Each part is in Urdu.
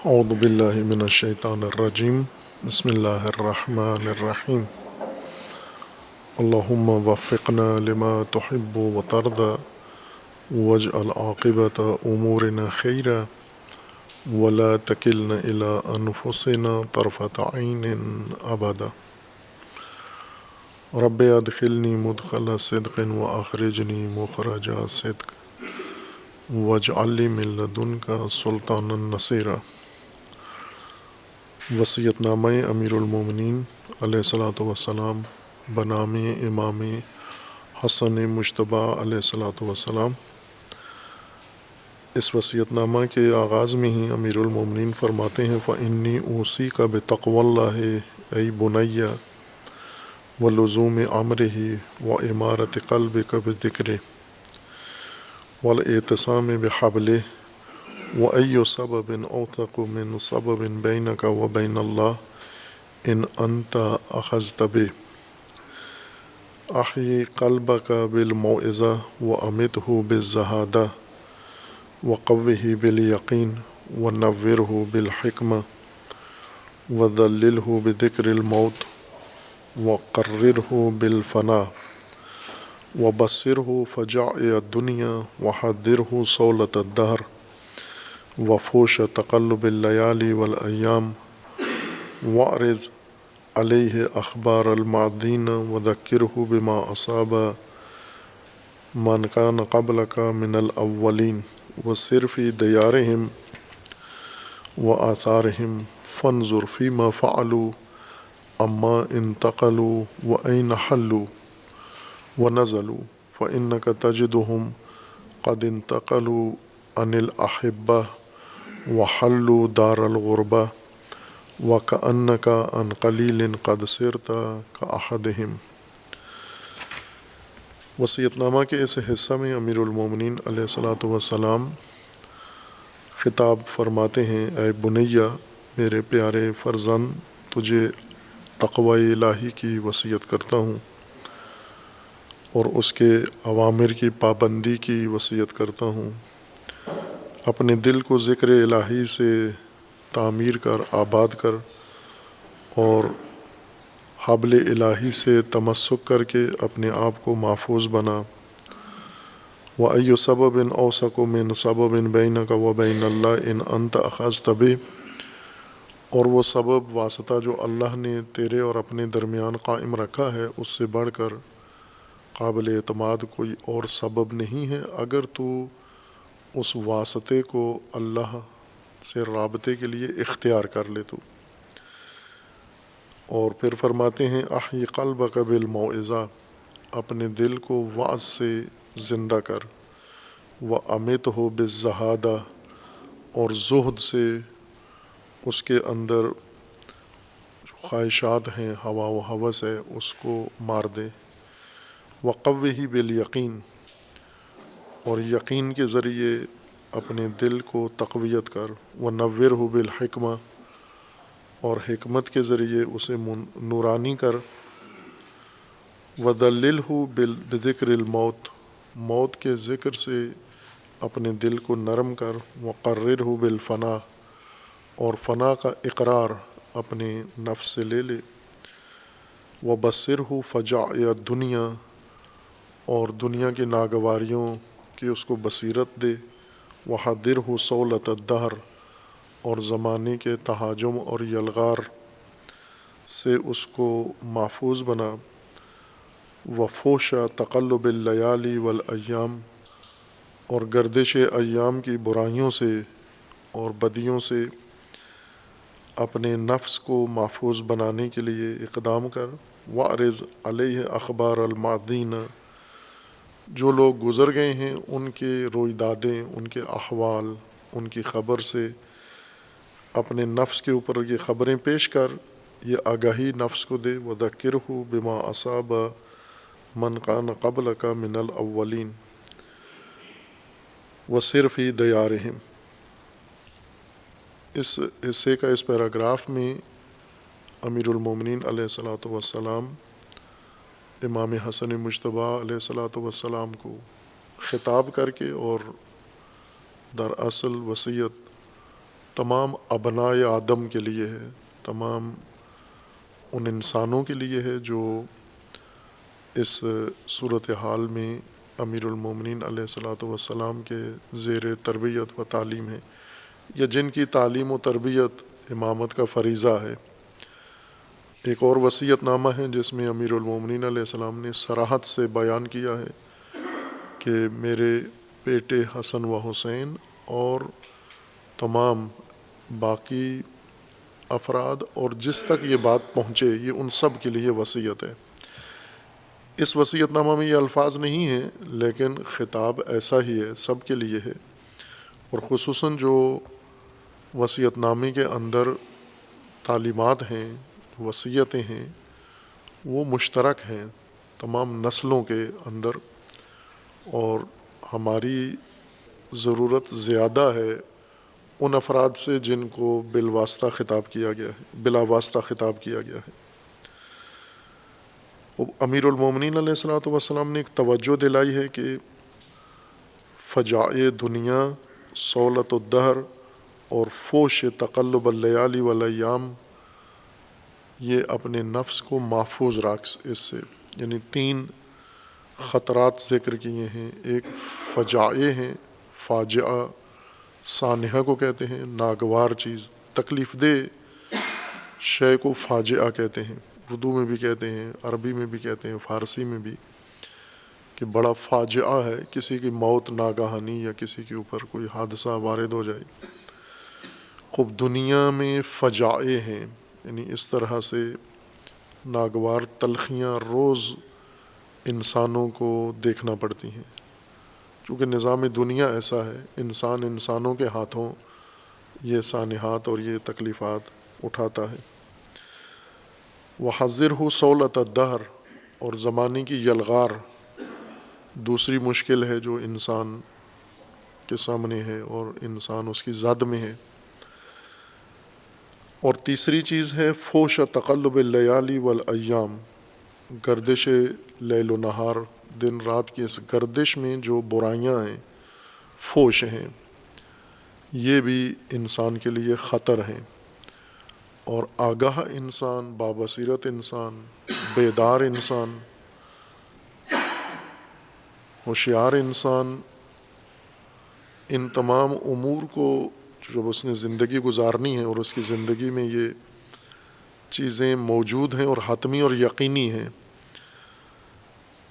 اعوذ باللہ من الشیطان الرجیم بسم اللہ الرحمن الرحیم اللہم وفقنا لما تحب وترضى واجعل عاقبۃ امورنا خیرا ولا تکلنا الی انفسنا طرفۃ عین ابدا رب ادخلنی مدخل صدق واخرجنی مخرج صدق واجعل لی من لدنک سلطانا نصیرا۔ وصیت نامہ امیر المومنین علیہ الصلاۃ والسلام بنام امام حسن مجتبیٰ علیہ الصلاۃ والسلام۔ اس وصیت نامہ کے آغاز میں ہی امیر المومنین فرماتے ہیں فإنی اوصیک بتقوی اللہ ای بنی ولزوم امرہ وامارۃ قلبک بذکرہ والاعتصام بحبلہ وأي سبب أوثق من سبب بينك وبين الله إن أنت أخذت به أحيي قلبك بالموعظة وأمته بالزهادة وقوه باليقين ونوره بالحكمة وذلله بذكر الموت وقرره بالفناء وبصره فجائع الدنيا وحذره صولة الدهر وفوش تقلب الليالي والأيام وأعرض عليه أخبار الماضين وذكره بما أصاب من كان قبلك من الأولين وسر في ديارهم وآثارهم فانظر فيما فعلوا أما انتقلوا وأين حلوا ونزلوا فإنك تجدهم قد انتقلوا عن الأحبة وحلوا دار الغربة وكأنك عن قليل قد صرت كأحدهم۔ وصیت نامہ کے اس حصہ میں امیر المومنین علیہ الصلاۃ والسلام خطاب فرماتے ہیں اے بنیہ میرے پیارے فرزند، تجھے تقوی الہی کی وصیت کرتا ہوں اور اس کے اوامر کی پابندی کی وصیت کرتا ہوں۔ اپنے دل کو ذکر الہی سے تعمیر کر، آباد کر، اور حبل الہی سے تمسک کر کے اپنے آپ کو محفوظ بنا۔ وَأَيُّ سَبَبٍ أَوْثَقُ مِنْ سَبَبٍ بَيْنَكَ وَبَيْنَ اللَّهِ إِنْ أَنْتَ أَخَذْتَ بِهِ، اور وہ سبب واسطہ جو اللہ نے تیرے اور اپنے درمیان قائم رکھا ہے اس سے بڑھ کر قابل اعتماد کوئی اور سبب نہیں ہے اگر تو اس واسطے کو اللہ سے رابطے کے لیے اختیار کر لے تو۔ اور پھر فرماتے ہیں احی قلبک بالموعظہ، اپنے دل کو وعظ سے زندہ کر، وامتہ بالزہادہ، اور زہد سے اس کے اندر جو خواہشات ہیں، ہوا و ہوس ہے، اس کو مار دے۔ وقوہ بالیقین، اور یقین کے ذریعے اپنے دل کو تقویت کر۔ ونورہ بالحکمہ، اور حکمت کے ذریعے اسے نورانی کر۔ وذللہ بذکر الموت، موت کے ذکر سے اپنے دل کو نرم کر۔ وقررہ بالفنا، اور فنا کا اقرار اپنے نفس سے لے لے۔ وبصرہ فجائع الدنیا، اور دنیا کی ناگواریوں کی اس کو بصیرت دے۔ وحذرہ صولۃ الدہر، اور زمانے کے تہاجم اور یلغار سے اس کو محفوظ بنا۔ وفوش تقلب اللیالی والایام، اور گردش ایام کی برائیوں سے اور بدیوں سے اپنے نفس کو محفوظ بنانے کے لیے اقدام کر۔ وَأَعْرِضْ عَلَيْهِ أَخْبَارَ الْمَاضِينَ، جو لوگ گزر گئے ہیں ان کے رویدادیں، ان کے احوال، ان کی خبر سے اپنے نفس کے اوپر یہ خبریں پیش کر، یہ آگاہی نفس کو دے۔ وَذَكِّرْهُ بِمَا أَصَابَ مَنْ كَانَ قَبْلَكَ مِنَ الْأَوَّلِينَ وَسِرْ فِي دِيَارِهِمْ۔ اس حصے کا اس پیراگراف میں امیر المومنین علیہ الصلاۃ والسلام امام حسن مجتبیٰ علیہ الصلاۃ والسلام کو خطاب کر کے اور دراصل وصیت تمام ابنائے آدم کے لیے ہے، تمام ان انسانوں کے لیے ہے جو اس صورتحال میں امیر المومنین علیہ الصلاۃ والسلام کے زیر تربیت و تعلیم ہے، یا جن کی تعلیم و تربیت امامت کا فریضہ ہے۔ ایک اور وصیت نامہ ہے جس میں امیر المومنین علیہ السلام نے صراحت سے بیان کیا ہے کہ میرے بیٹے حسن و حسین اور تمام باقی افراد اور جس تک یہ بات پہنچے یہ ان سب کے لیے وصیت ہے۔ اس وصیت نامہ میں یہ الفاظ نہیں ہیں، لیکن خطاب ایسا ہی ہے، سب کے لیے ہے، اور خصوصاً جو وصیت نامے کے اندر تعلیمات ہیں، وصیتیں ہیں، وہ مشترک ہیں تمام نسلوں کے اندر، اور ہماری ضرورت زیادہ ہے ان افراد سے جن کو بالواسطہ خطاب کیا گیا ہے، بلا واسطہ خطاب کیا گیا ہے۔ امیر المومنین علیہ الصلاۃ والسلام نے ایک توجہ دلائی ہے کہ فجائے دنیا، سولت الدہر اور فوش تقلب اللیالی والایام، یہ اپنے نفس کو محفوظ رکھ، اس سے یعنی 3 خطرات ذکر کیے ہیں۔ ایک فجائے ہیں، فاجعہ سانحہ کو کہتے ہیں، ناگوار چیز، تکلیف دہ شے کو فاجعہ کہتے ہیں، اردو میں بھی کہتے ہیں، عربی میں بھی کہتے ہیں، فارسی میں بھی، کہ بڑا فاجعہ ہے، کسی کی موت ناگہانی یا کسی کے اوپر کوئی حادثہ وارد ہو جائے۔ خوب دنیا میں فجائے ہیں، یعنی اس طرح سے ناگوار تلخیاں روز انسانوں کو دیکھنا پڑتی ہیں، چونکہ نظام دنیا ایسا ہے، انسانوں کے ہاتھوں یہ سانحات اور یہ تکلیفات اٹھاتا ہے۔ وحذرہ سولۃ الدہر، اور زمانے کی یلغار دوسری مشکل ہے جو انسان کے سامنے ہے اور انسان اس کی زد میں ہے۔ اور تیسری چیز ہے فوش تقلب اللیالی والایام، گردش لیل و نہار، دن رات کی اس گردش میں جو برائیاں ہیں، فوش ہیں، یہ بھی انسان کے لیے خطر ہیں۔ اور آگاہ انسان، بابصیرت انسان، بیدار انسان، ہوشیار انسان ان تمام امور کو جب اس نے زندگی گزارنی ہے اور اس کی زندگی میں یہ چیزیں موجود ہیں اور حتمی اور یقینی ہیں،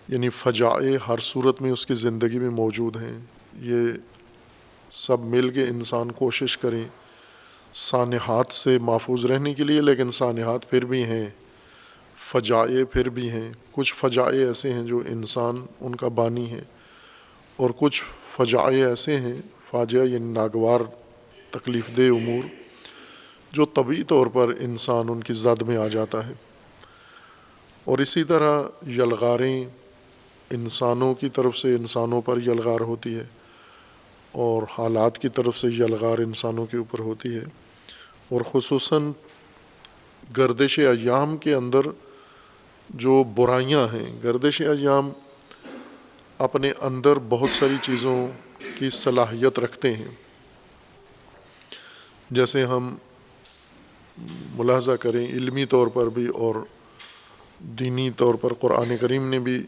یعنی فجائے ہر صورت میں اس کی زندگی میں موجود ہیں، یہ سب مل کے انسان کوشش کریں سانحات سے محفوظ رہنے کے لیے، لیکن سانحات پھر بھی ہیں، فجائے پھر بھی ہیں۔ کچھ فجائے ایسے ہیں جو انسان ان کا بانی ہے، اور کچھ فجائے ایسے ہیں، فاجعہ یعنی ناگوار تکلیف دہ امور، جو طبعی طور پر انسان ان کی زد میں آ جاتا ہے۔ اور اسی طرح یلغاریں انسانوں کی طرف سے انسانوں پر یلغار ہوتی ہے، اور حالات کی طرف سے یلغار انسانوں کے اوپر ہوتی ہے، اور خصوصاً گردش ایام کے اندر جو برائیاں ہیں، گردش ایام اپنے اندر بہت ساری چیزوں کی صلاحیت رکھتے ہیں، جیسے ہم ملاحظہ کریں علمی طور پر بھی اور دینی طور پر قرآن کریم نے بھی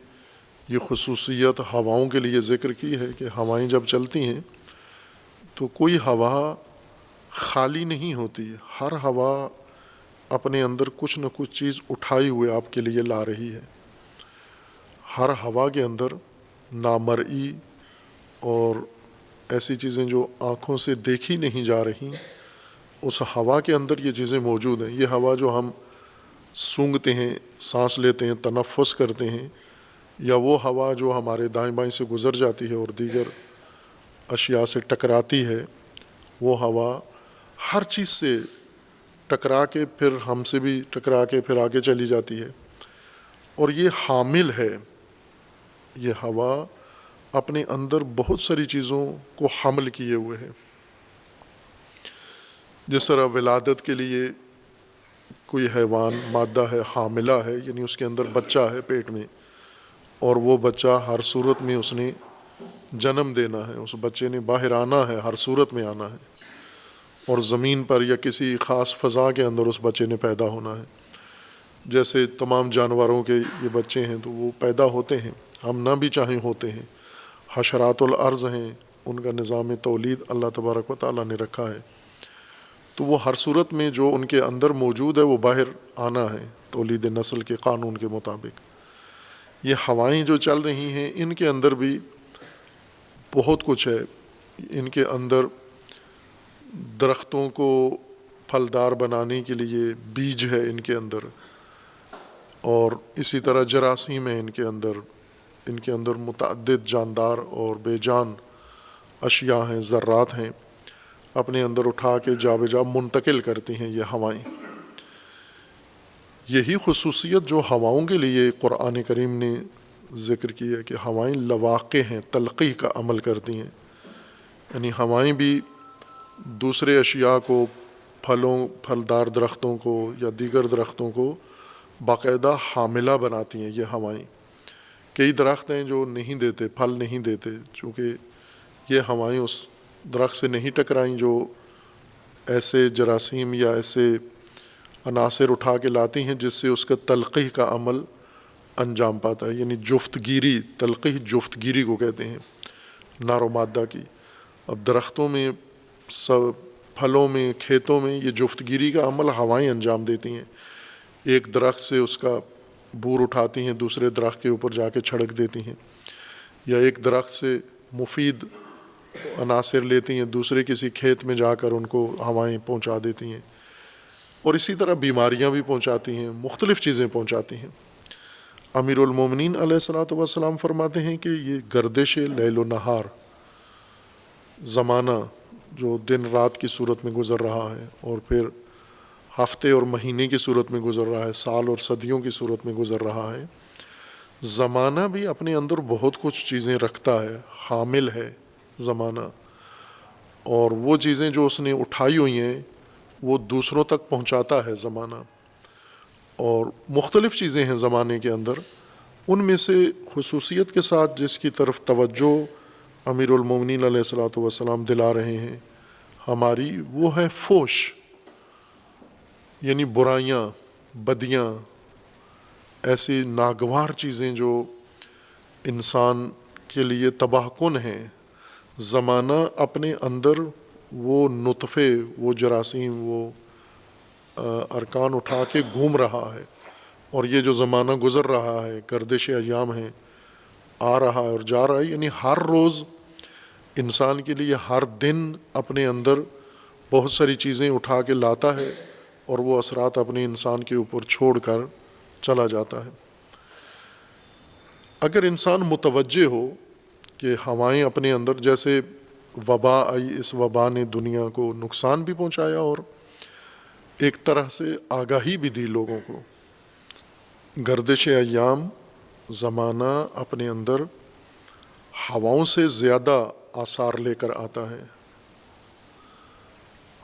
یہ خصوصیت ہواؤں کے لیے ذکر کی ہے کہ ہوائیں جب چلتی ہیں تو کوئی ہوا خالی نہیں ہوتی، ہر ہوا اپنے اندر کچھ نہ کچھ چیز اٹھائے ہوئے آپ کے لیے لا رہی ہے۔ ہر ہوا کے اندر نامرئی اور ایسی چیزیں جو آنکھوں سے دیکھی نہیں جا رہی، اس ہوا کے اندر یہ چیزیں موجود ہیں۔ یہ ہوا جو ہم سونگھتے ہیں، سانس لیتے ہیں، تنفس کرتے ہیں، یا وہ ہوا جو ہمارے دائیں بائیں سے گزر جاتی ہے اور دیگر اشیاء سے ٹکراتی ہے، وہ ہوا ہر چیز سے ٹکرا کے پھر ہم سے بھی ٹکرا کے پھر آگے چلی جاتی ہے، اور یہ حامل ہے، یہ ہوا اپنے اندر بہت ساری چیزوں کو حمل کیے ہوئے ہے۔ جس طرح ولادت کے لیے کوئی حیوان مادہ ہے، حاملہ ہے، یعنی اس کے اندر بچہ ہے پیٹ میں، اور وہ بچہ ہر صورت میں اس نے جنم دینا ہے، اس بچے نے باہر آنا ہے، ہر صورت میں آنا ہے، اور زمین پر یا کسی خاص فضا کے اندر اس بچے نے پیدا ہونا ہے. جیسے تمام جانوروں کے یہ بچے ہیں تو وہ پیدا ہوتے ہیں، ہم نہ بھی چاہیں ہوتے ہیں. حشرات الارض ہیں، ان کا نظام تولید اللہ تبارک و تعالیٰ نے رکھا ہے، تو وہ ہر صورت میں جو ان کے اندر موجود ہے وہ باہر آنا ہے تولید نسل کے قانون کے مطابق. یہ ہوائیں جو چل رہی ہیں ان کے اندر بھی بہت کچھ ہے. ان کے اندر درختوں کو پھلدار بنانے کے لیے بیج ہے ان کے اندر، اور اسی طرح جراثیم ہیں ان کے اندر متعدد جاندار اور بے جان اشیاء ہیں، ذرات ہیں، اپنے اندر اٹھا کے جا بجا منتقل کرتی ہیں یہ ہوائیں. یہی خصوصیت جو ہواؤں کے لیے قرآن کریم نے ذکر کی ہے کہ ہوائیں لواقع ہیں، تلقیح کا عمل کرتی ہیں. یعنی ہوائیں بھی دوسرے اشیاء کو، پھلدار درختوں کو یا دیگر درختوں کو باقاعدہ حاملہ بناتی ہیں یہ ہوائیں. کئی درخت ہیں جو نہیں دیتے، پھل نہیں دیتے، چونکہ یہ ہوائیں اس درخت سے نہیں ٹکرائیں جو ایسے جراثیم یا ایسے عناصر اٹھا کے لاتی ہیں جس سے اس کا تلقیح کا عمل انجام پاتا ہے. یعنی جفتگیری، تلقیح جفتگیری کو کہتے ہیں، نار و مادہ کی. اب درختوں میں، پھلوں میں، کھیتوں میں یہ جفتگیری کا عمل ہوائیں انجام دیتی ہیں. ایک درخت سے اس کا بور اٹھاتی ہیں، دوسرے درخت کے اوپر جا کے چھڑک دیتی ہیں، یا ایک درخت سے مفید عناصر لیتی ہیں، دوسرے کسی کھیت میں جا کر ان کو ہوائیں پہنچا دیتی ہیں، اور اسی طرح بیماریاں بھی پہنچاتی ہیں، مختلف چیزیں پہنچاتی ہیں. امیر المومنین علیہ الصلوۃ والسلام فرماتے ہیں کہ یہ گردش لیل و نہار، زمانہ جو دن رات کی صورت میں گزر رہا ہے، اور پھر ہفتے اور مہینے کی صورت میں گزر رہا ہے، سال اور صدیوں کی صورت میں گزر رہا ہے. زمانہ بھی اپنے اندر بہت کچھ چیزیں رکھتا ہے، حامل ہے زمانہ، اور وہ چیزیں جو اس نے اٹھائی ہوئی ہیں وہ دوسروں تک پہنچاتا ہے زمانہ. اور مختلف چیزیں ہیں زمانے کے اندر، ان میں سے خصوصیت کے ساتھ جس کی طرف توجہ امیر المومنین علیہ الصلوۃ والسلام دلا رہے ہیں ہماری، وہ ہے فوش، یعنی برائیاں، بدیاں، ایسی ناگوار چیزیں جو انسان کے لیے تباہ کن ہیں. زمانہ اپنے اندر وہ نطفے، وہ جراثیم، وہ ارکان اٹھا کے گھوم رہا ہے، اور یہ جو زمانہ گزر رہا ہے، گردش ایام ہے، آ رہا ہے اور جا رہا ہے. یعنی ہر روز انسان کے لیے، ہر دن اپنے اندر بہت ساری چیزیں اٹھا کے لاتا ہے، اور وہ اثرات اپنے انسان کے اوپر چھوڑ کر چلا جاتا ہے. اگر انسان متوجہ ہو کہ ہوائیں اپنے اندر، جیسے وبا آئی، اس وبا نے دنیا کو نقصان بھی پہنچایا اور ایک طرح سے آگاہی بھی دی لوگوں کو. گردش ایام، زمانہ اپنے اندر ہواؤں سے زیادہ آثار لے کر آتا ہے.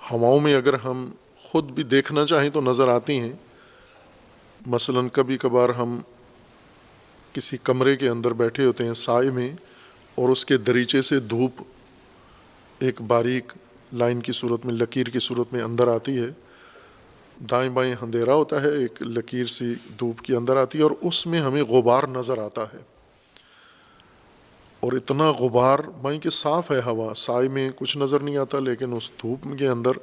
ہواؤں میں اگر ہم خود بھی دیکھنا چاہیں تو نظر آتی ہیں. مثلاً کبھی کبھار ہم کسی کمرے کے اندر بیٹھے ہوتے ہیں سائے میں، اور اس کے دریچے سے دھوپ ایک باریک لائن کی صورت میں، لکیر کی صورت میں اندر آتی ہے. دائیں بائیں اندھیرا ہوتا ہے، ایک لکیر سی دھوپ کی اندر آتی ہے، اور اس میں ہمیں غبار نظر آتا ہے. اور اتنا غبار، مائیں کہ صاف ہے ہوا، سائے میں کچھ نظر نہیں آتا، لیکن اس دھوپ کے اندر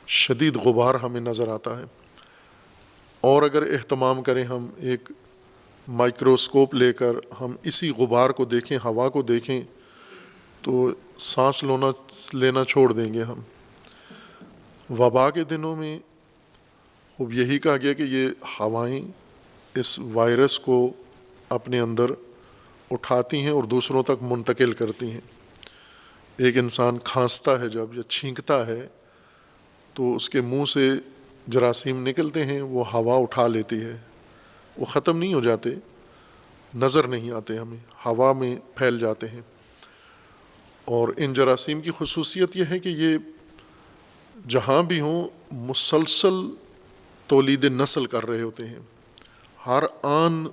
شدید غبار ہمیں نظر آتا ہے. اور اگر اہتمام کریں ہم، ایک مائکروسکوپ لے کر ہم اسی غبار کو دیکھیں، ہوا کو دیکھیں، تو سانس لینا چھوڑ دیں گے ہم. وبا کے دنوں میں اب یہی کہا گیا کہ یہ ہوائیں اس وائرس کو اپنے اندر اٹھاتی ہیں اور دوسروں تک منتقل کرتی ہیں. ایک انسان کھانستا ہے جب، یا چھینکتا ہے، تو اس کے منہ سے جراثیم نکلتے ہیں، وہ ہوا اٹھا لیتی ہے. وہ ختم نہیں ہو جاتے، نظر نہیں آتے ہمیں، ہوا میں پھیل جاتے ہیں. اور ان جراثیم کی خصوصیت یہ ہے کہ یہ جہاں بھی ہوں مسلسل تولید نسل کر رہے ہوتے ہیں، ہر آن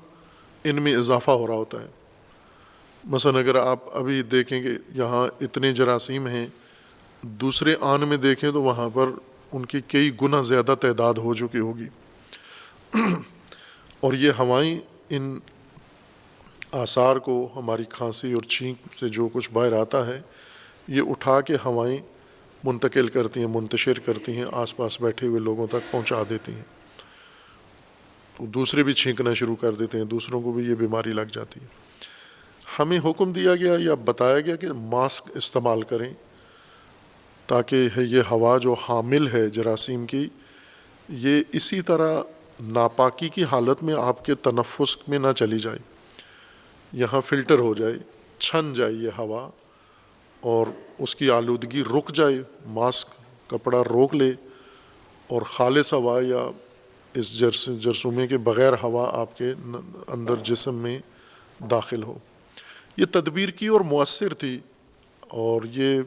ان میں اضافہ ہو رہا ہوتا ہے. مثلا اگر آپ ابھی دیکھیں کہ یہاں اتنے جراثیم ہیں، دوسرے آن میں دیکھیں تو وہاں پر ان کی کئی گنا زیادہ تعداد ہو چکی ہوگی، اور یہ ہوائیں ان آثار کو، ہماری کھانسی اور چھینک سے جو کچھ باہر آتا ہے، یہ اٹھا کے ہوائیں منتقل کرتی ہیں، منتشر کرتی ہیں، آس پاس بیٹھے ہوئے لوگوں تک پہنچا دیتی ہیں، تو دوسرے بھی چھینکنا شروع کر دیتے ہیں، دوسروں کو بھی یہ بیماری لگ جاتی ہے۔ ہمیں حکم دیا گیا یا بتایا گیا کہ ماسک استعمال کریں تاکہ یہ ہوا جو حامل ہے جراثیم کی، یہ اسی طرح ناپاکی کی حالت میں آپ کے تنفس میں نہ چلی جائے، یہاں فلٹر ہو جائے، چھن جائے یہ ہوا اور اس کی آلودگی رک جائے، ماسک کپڑا روک لے اور خالص ہوا یا اس جرثومے کے بغیر ہوا آپ کے اندر جسم میں داخل ہو۔ یہ تدبیر کی اور مؤثر تھی، اور یہ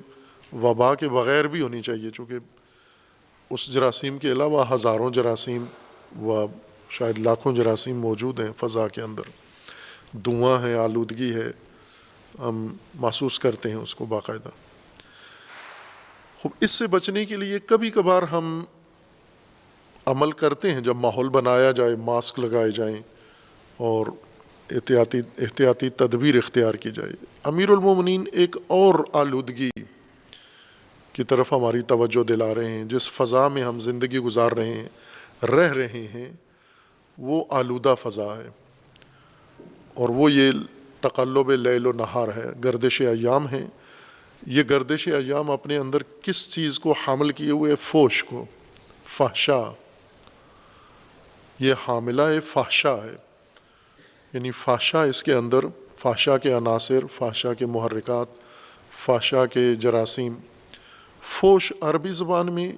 وبا کے بغیر بھی ہونی چاہیے، چونکہ اس جراثیم کے علاوہ ہزاروں جراثیم و شاید لاکھوں جراثیم موجود ہیں فضا کے اندر، دھواں ہے، آلودگی ہے، ہم محسوس کرتے ہیں اس کو باقاعدہ۔ خوب اس سے بچنے کے لیے کبھی کبھار ہم عمل کرتے ہیں، جب ماحول بنایا جائے، ماسک لگائے جائیں اور احتیاطی تدبیر اختیار کی جائے۔ امیر المومنین ایک اور آلودگی کی طرف ہماری توجہ دلا رہے ہیں، جس فضا میں ہم زندگی گزار رہے ہیں، رہ رہے ہیں، وہ آلودہ فضا ہے، اور وہ یہ تقلب لیل و نہار ہے، گردش ایام ہے۔ یہ گردش ایام اپنے اندر کس چیز کو حامل کیے ہوئے؟ فوش کو، فحشا، یہ حاملہ فحشا ہے، یعنی فحشا اس کے اندر، فحشا کے عناصر، فحشا کے محرکات، فحشا کے جراثیم۔ فوش عربی زبان میں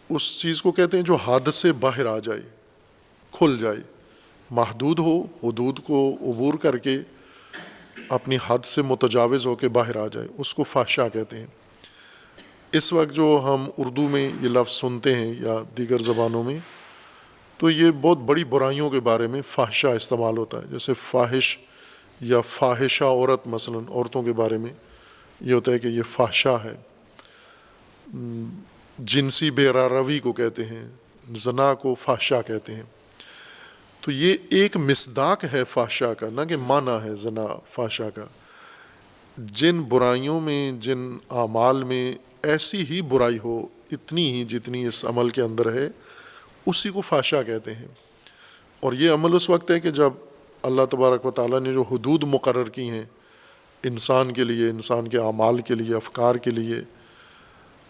اس چیز کو کہتے ہیں جو حد سے باہر آ جائے، کھل جائے، محدود ہو، حدود کو عبور کر کے اپنی حد سے متجاوز ہو کے باہر آ جائے، اس کو فحشا کہتے ہیں۔ اس وقت جو ہم اردو میں یہ لفظ سنتے ہیں یا دیگر زبانوں میں، تو یہ بہت بڑی برائیوں کے بارے میں فحشا استعمال ہوتا ہے، جیسے فاحش یا فاحشہ عورت، مثلا عورتوں کے بارے میں یہ ہوتا ہے کہ یہ فحشا ہے۔ جنسی بے روی کو کہتے ہیں، زنا کو فحشا کہتے ہیں۔ تو یہ ایک مصداق ہے فحشا کا، نہ کہ معنی ہے زنا فحشا کا۔ جن برائیوں میں، جن اعمال میں ایسی ہی برائی ہو، اتنی ہی جتنی اس عمل کے اندر ہے، اسی کو فحشا کہتے ہیں۔ اور یہ عمل اس وقت ہے کہ جب اللہ تبارک و تعالیٰ نے جو حدود مقرر کی ہیں انسان کے لیے، انسان کے اعمال کے لیے، افکار کے لیے،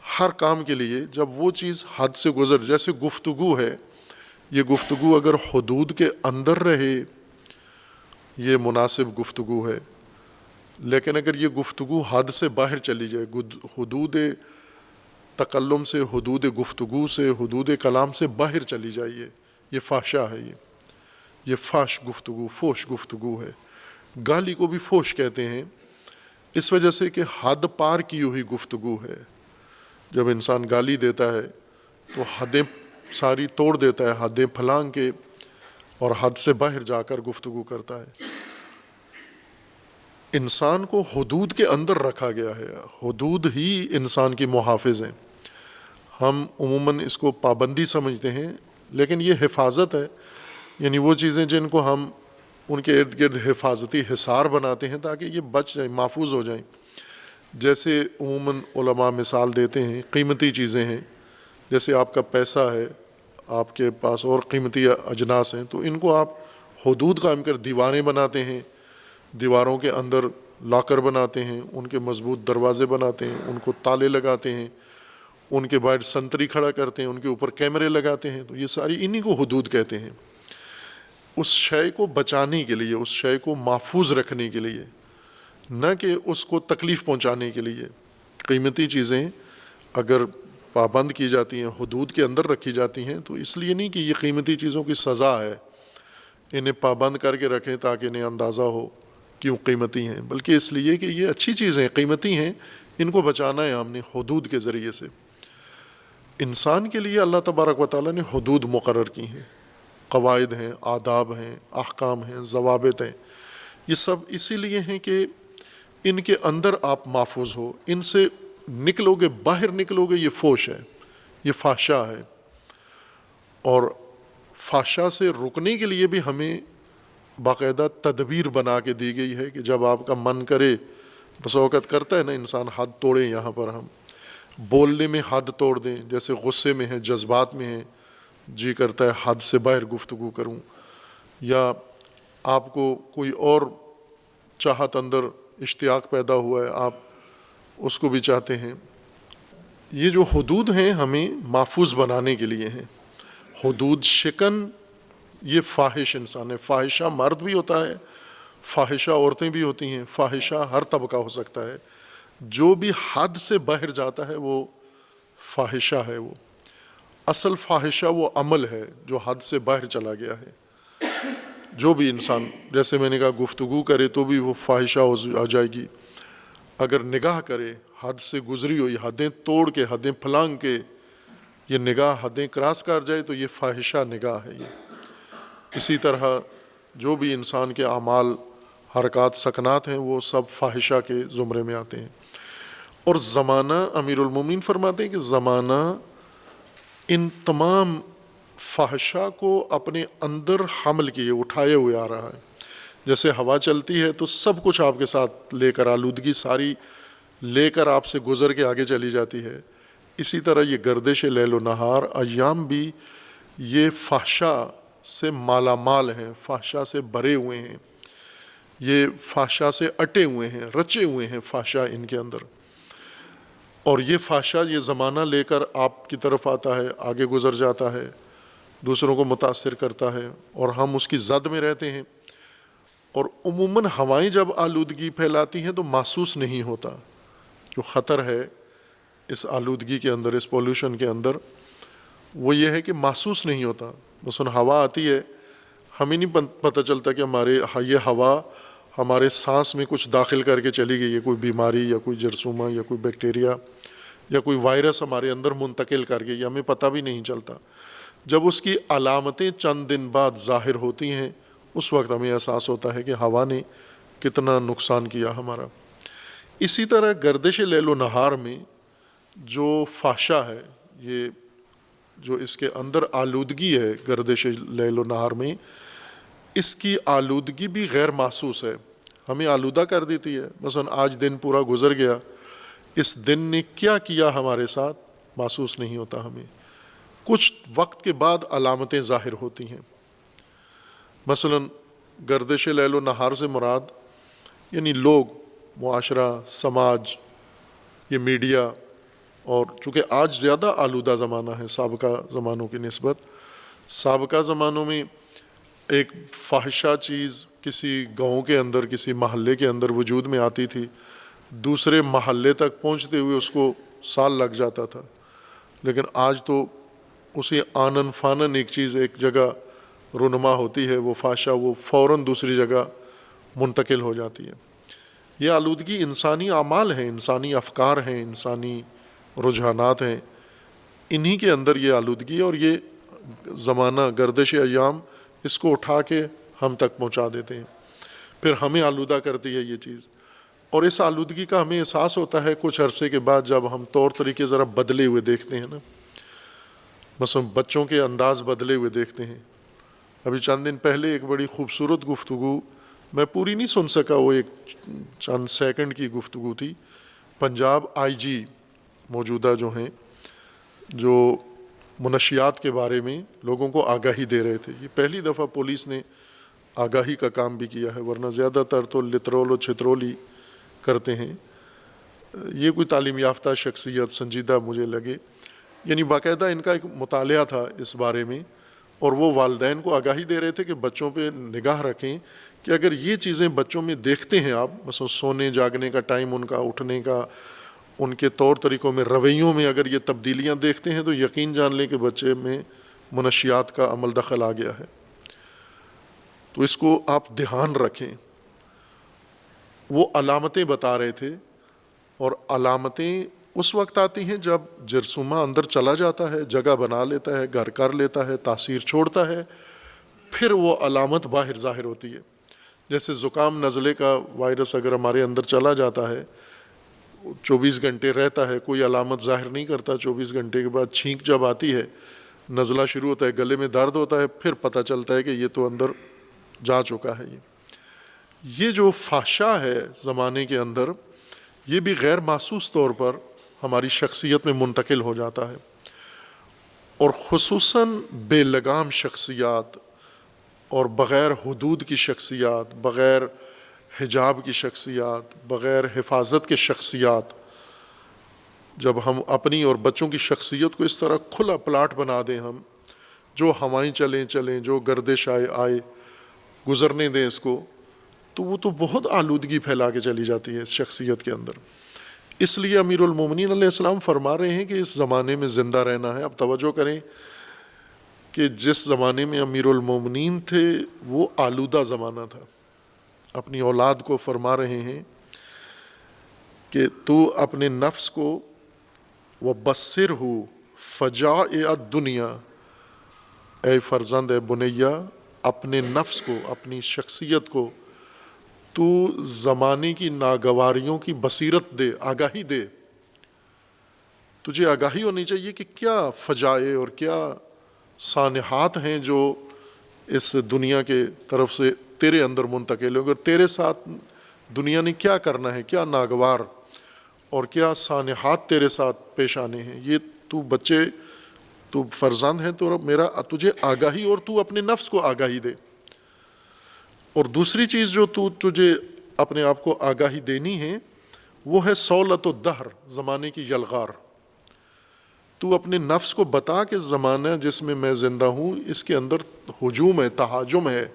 ہر کام کے لیے، جب وہ چیز حد سے گزر، جیسے گفتگو ہے، یہ گفتگو اگر حدود کے اندر رہے یہ مناسب گفتگو ہے، لیکن اگر یہ گفتگو حد سے باہر چلی جائے، حدود تکلم سے، حدود گفتگو سے، حدود کلام سے باہر چلی جائے، یہ فحشا ہے، یہ فحش گفتگو، فوش گفتگو ہے۔ گالی کو بھی فوش کہتے ہیں، اس وجہ سے کہ حد پار کی ہوئی گفتگو ہے۔ جب انسان گالی دیتا ہے تو حدیں ساری توڑ دیتا ہے، حدیں پھلانگ کے، اور حد سے باہر جا کر گفتگو کرتا ہے۔ انسان کو حدود کے اندر رکھا گیا ہے، حدود ہی انسان کی محافظ ہیں۔ ہم عموماً اس کو پابندی سمجھتے ہیں، لیکن یہ حفاظت ہے، یعنی وہ چیزیں جن کو ہم ان کے ارد گرد حفاظتی حصار بناتے ہیں تاکہ یہ بچ جائیں، محفوظ ہو جائیں۔ جیسے عموماً علماء مثال دیتے ہیں، قیمتی چیزیں ہیں، جیسے آپ کا پیسہ ہے، آپ کے پاس اور قیمتی اجناس ہیں، تو ان کو آپ حدود قائم کر دیواریں بناتے ہیں، دیواروں کے اندر لاکر بناتے ہیں، ان کے مضبوط دروازے بناتے ہیں، ان کو تالے لگاتے ہیں، ان کے باہر سنتری کھڑا کرتے ہیں، ان کے اوپر کیمرے لگاتے ہیں، تو یہ ساری انہی کو حدود کہتے ہیں۔ اس شے کو بچانے کے لیے، اس شے کو محفوظ رکھنے کے لیے، نہ کہ اس کو تکلیف پہنچانے کے لیے۔ قیمتی چیزیں اگر پابند کی جاتی ہیں، حدود کے اندر رکھی جاتی ہیں، تو اس لیے نہیں کہ یہ قیمتی چیزوں کی سزا ہے، انہیں پابند کر کے رکھیں تاکہ انہیں اندازہ ہو کیوں قیمتی ہیں، بلکہ اس لیے کہ یہ اچھی چیزیں قیمتی ہیں، ان کو بچانا ہے ہم نے حدود کے ذریعے سے۔ انسان کے لیے اللہ تبارک و تعالیٰ نے حدود مقرر کی ہیں، قواعد ہیں، آداب ہیں، احکام ہیں، ضوابط ہیں۔ یہ سب اسی لیے ہیں کہ ان کے اندر آپ محفوظ ہو، ان سے نکلو گے، باہر نکلو گے، یہ فوش ہے، یہ فحشا ہے. اور فحشا سے رکنے کے لیے بھی ہمیں باقاعدہ تدبیر بنا کے دی گئی ہے کہ جب آپ کا من کرے، بس اوقات کرتا ہے نا انسان حد توڑے، یہاں پر ہم بولنے میں حد توڑ دیں، جیسے غصے میں ہیں، جذبات میں ہیں، جی کرتا ہے حد سے باہر گفتگو کروں، یا آپ کو کوئی اور چاہت اندر اشتیاق پیدا ہوا ہے، آپ اس کو بھی چاہتے ہیں. یہ جو حدود ہیں ہمیں محفوظ بنانے کے لیے ہیں. حدود شکن یہ فاحش انسان ہے. فاحشہ مرد بھی ہوتا ہے، فاحشہ عورتیں بھی ہوتی ہیں، فاحشہ ہر طبقہ ہو سکتا ہے. جو بھی حد سے باہر جاتا ہے وہ فاحشہ ہے. وہ اصل فاحشہ وہ عمل ہے جو حد سے باہر چلا گیا ہے. جو بھی انسان، جیسے میں نے کہا، گفتگو کرے تو بھی وہ فاحشہ آ جائے گی. اگر نگاہ کرے، حد سے گزری ہوئی، حدیں توڑ کے، حدیں پھلانگ کے یہ نگاہ حدیں کراس کر جائے تو یہ فاحشہ نگاہ ہے. یہ اسی طرح جو بھی انسان کے اعمال، حرکات، سکنات ہیں وہ سب فاحشہ کے زمرے میں آتے ہیں. اور زمانہ، امیر المومنین فرماتے ہیں کہ زمانہ ان تمام فحشہ کو اپنے اندر حمل کیے، اٹھائے ہوئے آ رہا ہے. جیسے ہوا چلتی ہے تو سب کچھ آپ کے ساتھ لے کر، آلودگی ساری لے کر آپ سے گزر کے آگے چلی جاتی ہے. اسی طرح یہ گردش لیل و نہار ایام بھی یہ فحشہ سے مالا مال ہیں، فحشہ سے بھرے ہوئے ہیں، یہ فحشہ سے اٹے ہوئے ہیں، رچے ہوئے ہیں فحشہ ان کے اندر. اور یہ فحشہ یہ زمانہ لے کر آپ کی طرف آتا ہے، آگے گزر جاتا ہے، دوسروں کو متاثر کرتا ہے، اور ہم اس کی زد میں رہتے ہیں. اور عموماً ہوائیں جب آلودگی پھیلاتی ہیں تو محسوس نہیں ہوتا. جو خطر ہے اس آلودگی کے اندر، اس پولوشن کے اندر، وہ یہ ہے کہ محسوس نہیں ہوتا. مثلا ہوا آتی ہے، ہمیں نہیں پتہ چلتا کہ یہ ہوا ہمارے سانس میں کچھ داخل کر کے چلی گئی ہے، کوئی بیماری یا کوئی جرثومہ یا کوئی بیکٹیریا یا کوئی وائرس ہمارے اندر منتقل کر گئی، ہمیں پتہ بھی نہیں چلتا. جب اس کی علامتیں چند دن بعد ظاہر ہوتی ہیں اس وقت ہمیں احساس ہوتا ہے کہ ہوا نے کتنا نقصان کیا ہمارا. اسی طرح گردش لیل و نہار میں جو فحشہ ہے، یہ جو اس کے اندر آلودگی ہے گردش لیل و نہار میں، اس کی آلودگی بھی غیر محسوس ہے، ہمیں آلودہ کر دیتی ہے. مثلا آج دن پورا گزر گیا، اس دن نے کیا کیا ہمارے ساتھ محسوس نہیں ہوتا. ہمیں کچھ وقت کے بعد علامتیں ظاہر ہوتی ہیں. مثلا گردش لیل و نہار سے مراد یعنی لوگ، معاشرہ، سماج، یہ میڈیا، اور چونکہ آج زیادہ آلودہ زمانہ ہے سابقہ زمانوں کی نسبت. سابقہ زمانوں میں ایک فاحشہ چیز کسی گاؤں کے اندر، کسی محلے کے اندر وجود میں آتی تھی، دوسرے محلے تک پہنچتے ہوئے اس کو سال لگ جاتا تھا. لیکن آج تو اسی آنن فانن ایک چیز ایک جگہ رونما ہوتی ہے، وہ فحشہ وہ فوراً دوسری جگہ منتقل ہو جاتی ہے. یہ آلودگی انسانی اعمال ہیں، انسانی افکار ہیں، انسانی رجحانات ہیں، انہی کے اندر یہ آلودگی. اور یہ زمانہ گردش ایام اس کو اٹھا کے ہم تک پہنچا دیتے ہیں، پھر ہمیں آلودہ کرتی ہے یہ چیز. اور اس آلودگی کا ہمیں احساس ہوتا ہے کچھ عرصے کے بعد جب ہم طور طریقے ذرا بدلے ہوئے دیکھتے ہیں نا. مثلا بچوں کے انداز بدلے ہوئے دیکھتے ہیں. ابھی چند دن پہلے ایک بڑی خوبصورت گفتگو، میں پوری نہیں سن سکا، وہ ایک چند سیکنڈ کی گفتگو تھی. پنجاب آئی جی موجودہ جو ہیں، جو منشیات کے بارے میں لوگوں کو آگاہی دے رہے تھے. یہ پہلی دفعہ پولیس نے آگاہی کا کام بھی کیا ہے، ورنہ زیادہ تر تو لترول و چھترول ہی کرتے ہیں. یہ کوئی تعلیم یافتہ شخصیت سنجیدہ مجھے لگے، یعنی باقاعدہ ان کا ایک مطالعہ تھا اس بارے میں، اور وہ والدین کو آگاہی دے رہے تھے کہ بچوں پہ نگاہ رکھیں کہ اگر یہ چیزیں بچوں میں دیکھتے ہیں آپ، مثلا سونے جاگنے کا ٹائم ان کا، اٹھنے کا، ان کے طور طریقوں میں، رویوں میں اگر یہ تبدیلیاں دیکھتے ہیں تو یقین جان لیں کہ بچے میں منشیات کا عمل دخل آ گیا ہے. تو اس کو آپ دھیان رکھیں. وہ علامتیں بتا رہے تھے، اور علامتیں اس وقت آتی ہیں جب جرثومہ اندر چلا جاتا ہے، جگہ بنا لیتا ہے، گھر کر لیتا ہے، تاثیر چھوڑتا ہے، پھر وہ علامت باہر ظاہر ہوتی ہے. جیسے زکام نزلے کا وائرس اگر ہمارے اندر چلا جاتا ہے، 24 گھنٹے رہتا ہے، کوئی علامت ظاہر نہیں کرتا، 24 گھنٹے کے بعد چھینک جب آتی ہے، نزلہ شروع ہوتا ہے، گلے میں درد ہوتا ہے، پھر پتہ چلتا ہے کہ یہ تو اندر جا چکا ہے۔ یہ جو فحشا ہے زمانے کے اندر، یہ بھی غیر محسوس طور پر ہماری شخصیت میں منتقل ہو جاتا ہے، اور خصوصاً بے لگام شخصیات اور بغیر حدود کی شخصیات، بغیر حجاب کی شخصیات، بغیر حفاظت کے شخصیات، جب ہم اپنی اور بچوں کی شخصیت کو اس طرح کھلا پلاٹ بنا دیں، ہم جو ہوائیں چلیں جو گردش آئے گزرنے دیں اس کو، تو وہ تو بہت آلودگی پھیلا کے چلی جاتی ہے اس شخصیت کے اندر۔ اس لیے امیر المومنین علیہ السلام فرما رہے ہیں کہ اس زمانے میں زندہ رہنا ہے۔ اب توجہ کریں کہ جس زمانے میں امیر المومنین تھے وہ آلودہ زمانہ تھا۔ اپنی اولاد کو فرما رہے ہیں کہ تو اپنے نفس کو وَبَصِّرْهُ فَجَائِعَ الدُّنْيَا، اے فرزند، اے بنیا، اپنے نفس کو، اپنی شخصیت کو تو زمانے کی ناگواریوں کی بصیرت دے، آگاہی دے۔ تجھے آگاہی ہونی چاہیے کہ کیا فجائع اور کیا سانحات ہیں جو اس دنیا کے طرف سے تیرے اندر منتقل ہوں گے، اور تیرے ساتھ دنیا نے کیا کرنا ہے، کیا ناگوار اور کیا سانحات تیرے ساتھ پیش آنے ہیں۔ یہ تو بچے، تو فرزند ہے، تو میرا تجھے آگاہی، اور تو اپنے نفس کو آگاہی دے۔ اور دوسری چیز جو تجھے اپنے آپ کو آگاہی دینی ہے وہ ہے سولت الدہر، زمانے کی یلغار۔ تو اپنے نفس کو بتا کہ زمانہ جس میں میں زندہ ہوں اس کے اندر ہجوم ہے، تہاجم ہے،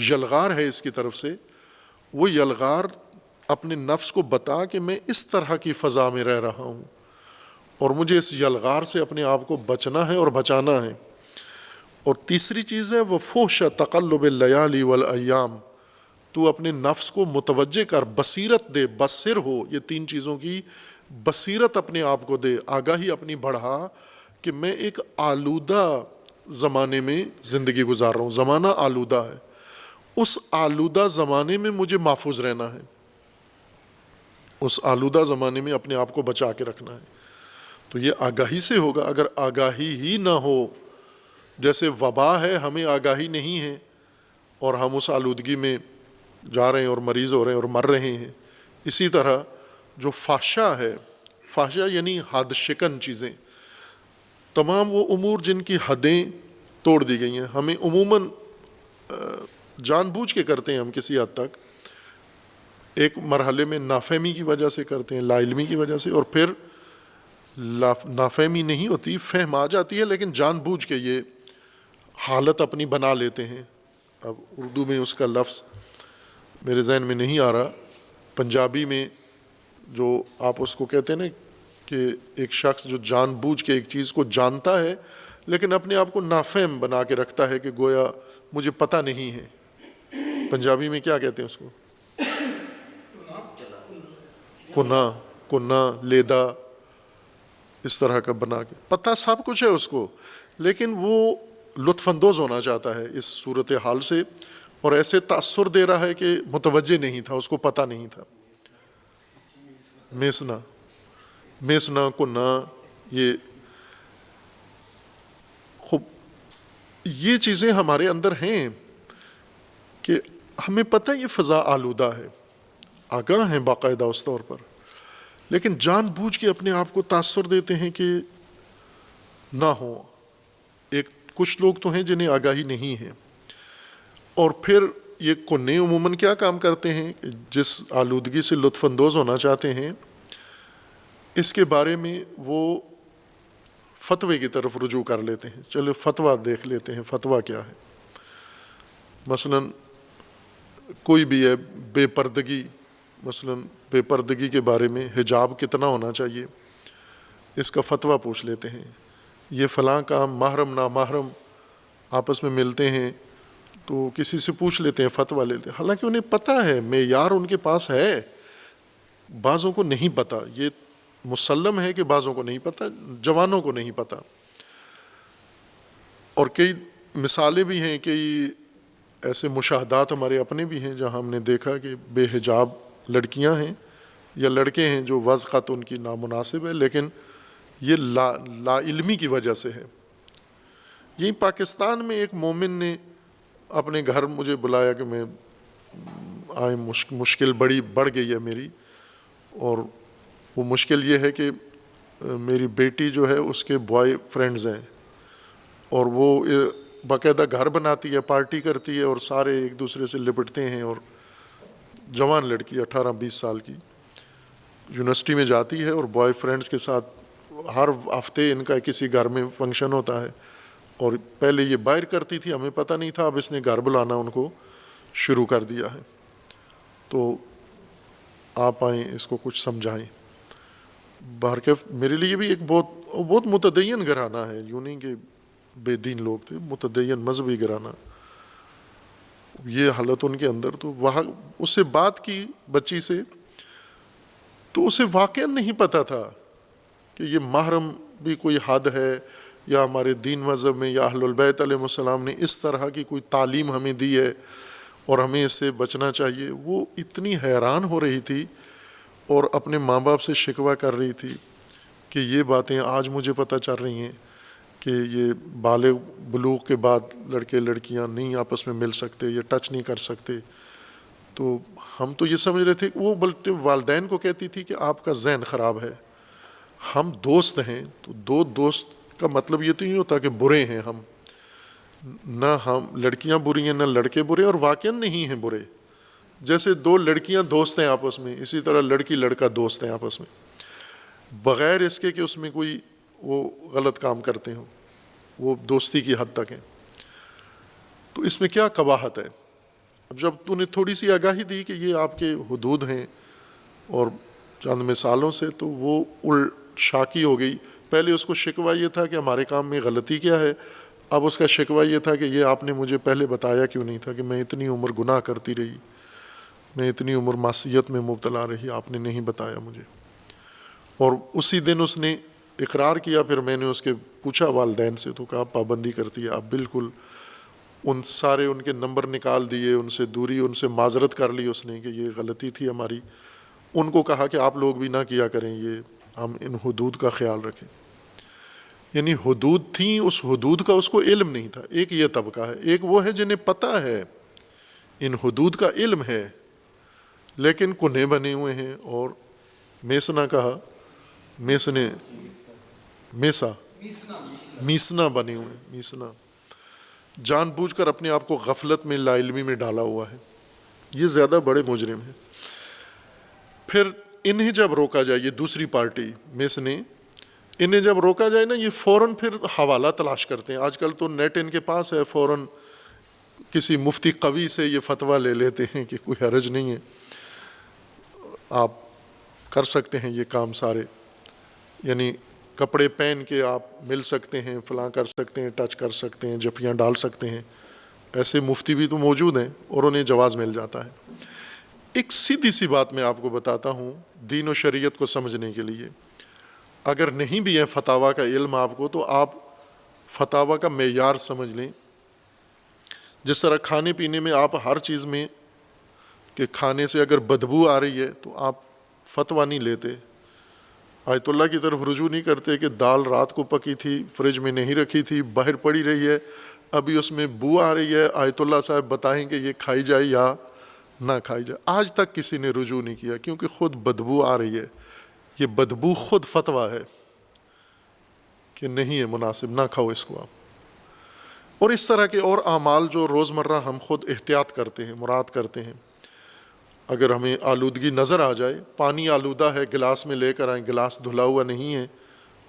یلغار ہے اس کی طرف سے۔ وہ یلغار اپنے نفس کو بتا کہ میں اس طرح کی فضا میں رہ رہا ہوں، اور مجھے اس یلغار سے اپنے آپ کو بچنا ہے اور بچانا ہے۔ اور تیسری چیز ہے وہ فحش تقلب اللیالی والایام، تو اپنے نفس کو متوجہ کر، بصیرت دے، بصر ہو، یہ تین چیزوں کی بصیرت اپنے آپ کو دے، آگاہی اپنی بڑھا کہ میں ایک آلودہ زمانے میں زندگی گزار رہا ہوں، زمانہ آلودہ ہے، اس آلودہ زمانے میں مجھے محفوظ رہنا ہے، اس آلودہ زمانے میں اپنے آپ کو بچا کے رکھنا ہے۔ تو یہ آگاہی سے ہوگا۔ اگر آگاہی ہی نہ ہو، جیسے وبا ہے، ہمیں آگاہی نہیں ہے اور ہم اس آلودگی میں جا رہے ہیں اور مریض ہو رہے ہیں اور مر رہے ہیں، اسی طرح جو فحشا ہے، فحشا یعنی حد شکن چیزیں، تمام وہ امور جن کی حدیں توڑ دی گئی ہیں، ہمیں عموماً جان بوجھ کے کرتے ہیں ہم کسی حد تک، ایک مرحلے میں نافہمی کی وجہ سے کرتے ہیں، لا علمی کی وجہ سے، اور پھر نافہمی نہیں ہوتی، فہم آ جاتی ہے، لیکن جان بوجھ کے یہ حالت اپنی بنا لیتے ہیں۔ اب اردو میں اس کا لفظ میرے ذہن میں نہیں آ رہا، پنجابی میں جو آپ اس کو کہتے ہیں نا کہ ایک شخص جو جان بوجھ کے ایک چیز کو جانتا ہے لیکن اپنے آپ کو نافہم بنا کے رکھتا ہے کہ گویا مجھے پتہ نہیں ہے، پنجابی میں کیا کہتے ہیں اس کو؟ کنا لیدا، اس طرح کا بنا کے، پتہ سب کچھ ہے اس کو، لیکن وہ لطف اندوز ہونا چاہتا ہے اس صورتحال سے، اور ایسے تاثر دے رہا ہے کہ متوجہ نہیں تھا، اس کو پتہ نہیں تھا۔ میسنا کنا، یہ چیزیں ہمارے اندر ہیں کہ ہمیں پتہ یہ فضا آلودہ ہے، آگاہ ہیں باقاعدہ اس طور پر، لیکن جان بوجھ کے اپنے آپ کو تاثر دیتے ہیں کہ نہ ہو۔ ایک کچھ لوگ تو ہیں جنہیں آگاہی نہیں ہے، اور پھر یہ کنے عموماً کیا کام کرتے ہیں، جس آلودگی سے لطف اندوز ہونا چاہتے ہیں اس کے بارے میں وہ فتوے کی طرف رجوع کر لیتے ہیں، چلو فتویٰ دیکھ لیتے ہیں، فتویٰ کیا ہے۔ مثلاً کوئی بھی ہے بے پردگی، مثلاً بے پردگی کے بارے میں حجاب کتنا ہونا چاہیے، اس کا فتویٰ پوچھ لیتے ہیں۔ یہ فلاں کام محرم نامحرم آپس میں ملتے ہیں تو کسی سے پوچھ لیتے ہیں، فتویٰ لیتے ہیں، حالانکہ انہیں پتہ ہے، معیار ان کے پاس ہے، بعضوں کو نہیں پتہ، یہ مسلم ہے کہ بعضوں کو نہیں پتہ، جوانوں کو نہیں پتہ۔ اور کئی مثالیں بھی ہیں، کئی ایسے مشاہدات ہمارے اپنے بھی ہیں جہاں ہم نے دیکھا کہ بے حجاب لڑکیاں ہیں، یا لڑکے ہیں جو وضع خط ان کی نامناسب ہے، لیکن یہ لا علمی کی وجہ سے ہے۔ یہی پاکستان میں ایک مومن نے اپنے گھر مجھے بلایا کہ میں مشکل بڑھ گئی ہے میری، اور وہ مشکل یہ ہے کہ میری بیٹی جو ہے اس کے بوائے فرینڈز ہیں، اور وہ باقاعدہ گھر بناتی ہے، پارٹی کرتی ہے، اور سارے ایک دوسرے سے لپٹتے ہیں، اور جوان لڑکی 18-20 سال کی یونیورسٹی میں جاتی ہے، اور بوائے فرینڈز کے ساتھ ہر ہفتے ان کا کسی گھر میں فنکشن ہوتا ہے، اور پہلے یہ باہر کرتی تھی، ہمیں پتہ نہیں تھا، اب اس نے گھر بلانا ان کو شروع کر دیا ہے۔ تو آپ آئیں، اس کو کچھ سمجھائیں۔ بہرکیف میرے لیے بھی ایک بہت متدین گھرانہ ہے، یوں نہیں کہ بے دین لوگ تھے، متدین مذہبی گھرانہ، یہ حالت ان کے اندر۔ تو وہاں اس سے بات کی بچی سے، تو اسے واقعا نہیں پتہ تھا کہ یہ محرم بھی کوئی حد ہے، یا ہمارے دین مذہب میں یا اہل البیت علیہ السلام نے اس طرح کی کوئی تعلیم ہمیں دی ہے اور ہمیں اس سے بچنا چاہیے۔ وہ اتنی حیران ہو رہی تھی اور اپنے ماں باپ سے شکوہ کر رہی تھی کہ یہ باتیں آج مجھے پتہ چل رہی ہیں کہ یہ بالغ بلوغ کے بعد لڑکے لڑکیاں نہیں آپس میں مل سکتے، یہ ٹچ نہیں کر سکتے۔ تو ہم تو یہ سمجھ رہے تھے کہ وہ بلکہ والدین کو کہتی تھی کہ آپ کا ذہن خراب ہے، ہم دوست ہیں، تو دو دوست کا مطلب یہ تو نہیں ہوتا کہ برے ہیں ہم، نہ ہم لڑکیاں بری ہیں نہ لڑکے برے، اور واقعا نہیں ہیں برے۔ جیسے دو لڑکیاں دوست ہیں آپس میں، اسی طرح لڑکی لڑکا دوست ہیں آپس میں، بغیر اس کے کہ اس میں کوئی وہ غلط کام کرتے ہوں، وہ دوستی کی حد تک ہیں۔ تو اس میں کیا قباحت ہے؟ اب جب تو نے تھوڑی سی آگاہی دی کہ یہ آپ کے حدود ہیں اور چند مثالوں سے، تو وہ شاکی ہو گئی۔ پہلے اس کو شکوہ یہ تھا کہ ہمارے کام میں غلطی کیا ہے، اب اس کا شکوہ یہ تھا کہ یہ آپ نے مجھے پہلے بتایا کیوں نہیں تھا کہ میں اتنی عمر گناہ کرتی رہی، میں اتنی عمر معصیت میں مبتلا رہی، آپ نے نہیں بتایا مجھے۔ اور اسی دن اس نے اقرار کیا۔ پھر میں نے اس کے پوچھا والدین سے، تو کہا پابندی کرتی ہے آپ، بالکل ان کے نمبر نکال دیے، ان سے دوری، ان سے معذرت کر لی اس نے کہ یہ غلطی تھی ہماری۔ ان کو کہا کہ آپ لوگ بھی نہ کیا کریں یہ، ہم ان حدود کا خیال رکھیں۔ یعنی حدود تھیں، اس حدود کا اس کو علم نہیں تھا۔ ایک یہ طبقہ ہے، ایک وہ ہے جنہیں پتہ ہے، ان حدود کا علم ہے، لیکن کنے بنے ہوئے ہیں، اور میسنا کہا، میسنا بنے ہوئے ہیں، میسنا جان بوجھ کر اپنے آپ کو غفلت میں، لا علمی میں ڈالا ہوا ہے۔ یہ زیادہ بڑے مجرم ہیں۔ پھر انہیں جب روکا جائے، یہ دوسری پارٹی میسنے، انہیں جب روکا جائے نا، یہ فوراً پھر حوالہ تلاش کرتے ہیں۔ آج کل تو نیٹ ان کے پاس ہے، فوراً کسی مفتی قوی سے یہ فتویٰ لے لیتے ہیں کہ کوئی حرج نہیں ہے، آپ کر سکتے ہیں یہ کام سارے، یعنی کپڑے پہن کے آپ مل سکتے ہیں، فلاں کر سکتے ہیں، ٹچ کر سکتے ہیں، جپیاں ڈال سکتے ہیں۔ ایسے مفتی بھی تو موجود ہیں اور انہیں جواز مل جاتا ہے۔ ایک سیدھی سی بات میں آپ کو بتاتا ہوں دین و شریعت کو سمجھنے کے لیے، اگر نہیں بھی ہے فتاویٰ کا علم آپ کو، تو آپ فتاویٰ کا معیار سمجھ لیں۔ جس طرح کھانے پینے میں آپ ہر چیز میں کہ کھانے سے اگر بدبو آ رہی ہے تو آپ فتویٰ نہیں لیتے، آیت اللہ کی طرف رجوع نہیں کرتے کہ دال رات کو پکی تھی، فریج میں نہیں رکھی تھی، باہر پڑی رہی ہے، ابھی اس میں بو آ رہی ہے، آیت اللہ صاحب بتائیں کہ یہ کھائی جائے یا نہ کھائی جائے۔ آج تک کسی نے رجوع نہیں کیا، کیونکہ خود بدبو آ رہی ہے۔ یہ بدبو خود فتویٰ ہے کہ نہیں ہے مناسب، نہ کھاؤ اس کو آپ۔ اور اس طرح کے اور اعمال جو روزمرہ ہم خود احتیاط کرتے ہیں، مراد کرتے ہیں۔ اگر ہمیں آلودگی نظر آ جائے، پانی آلودہ ہے، گلاس میں لے کر آئیں، گلاس دھلا ہوا نہیں ہے،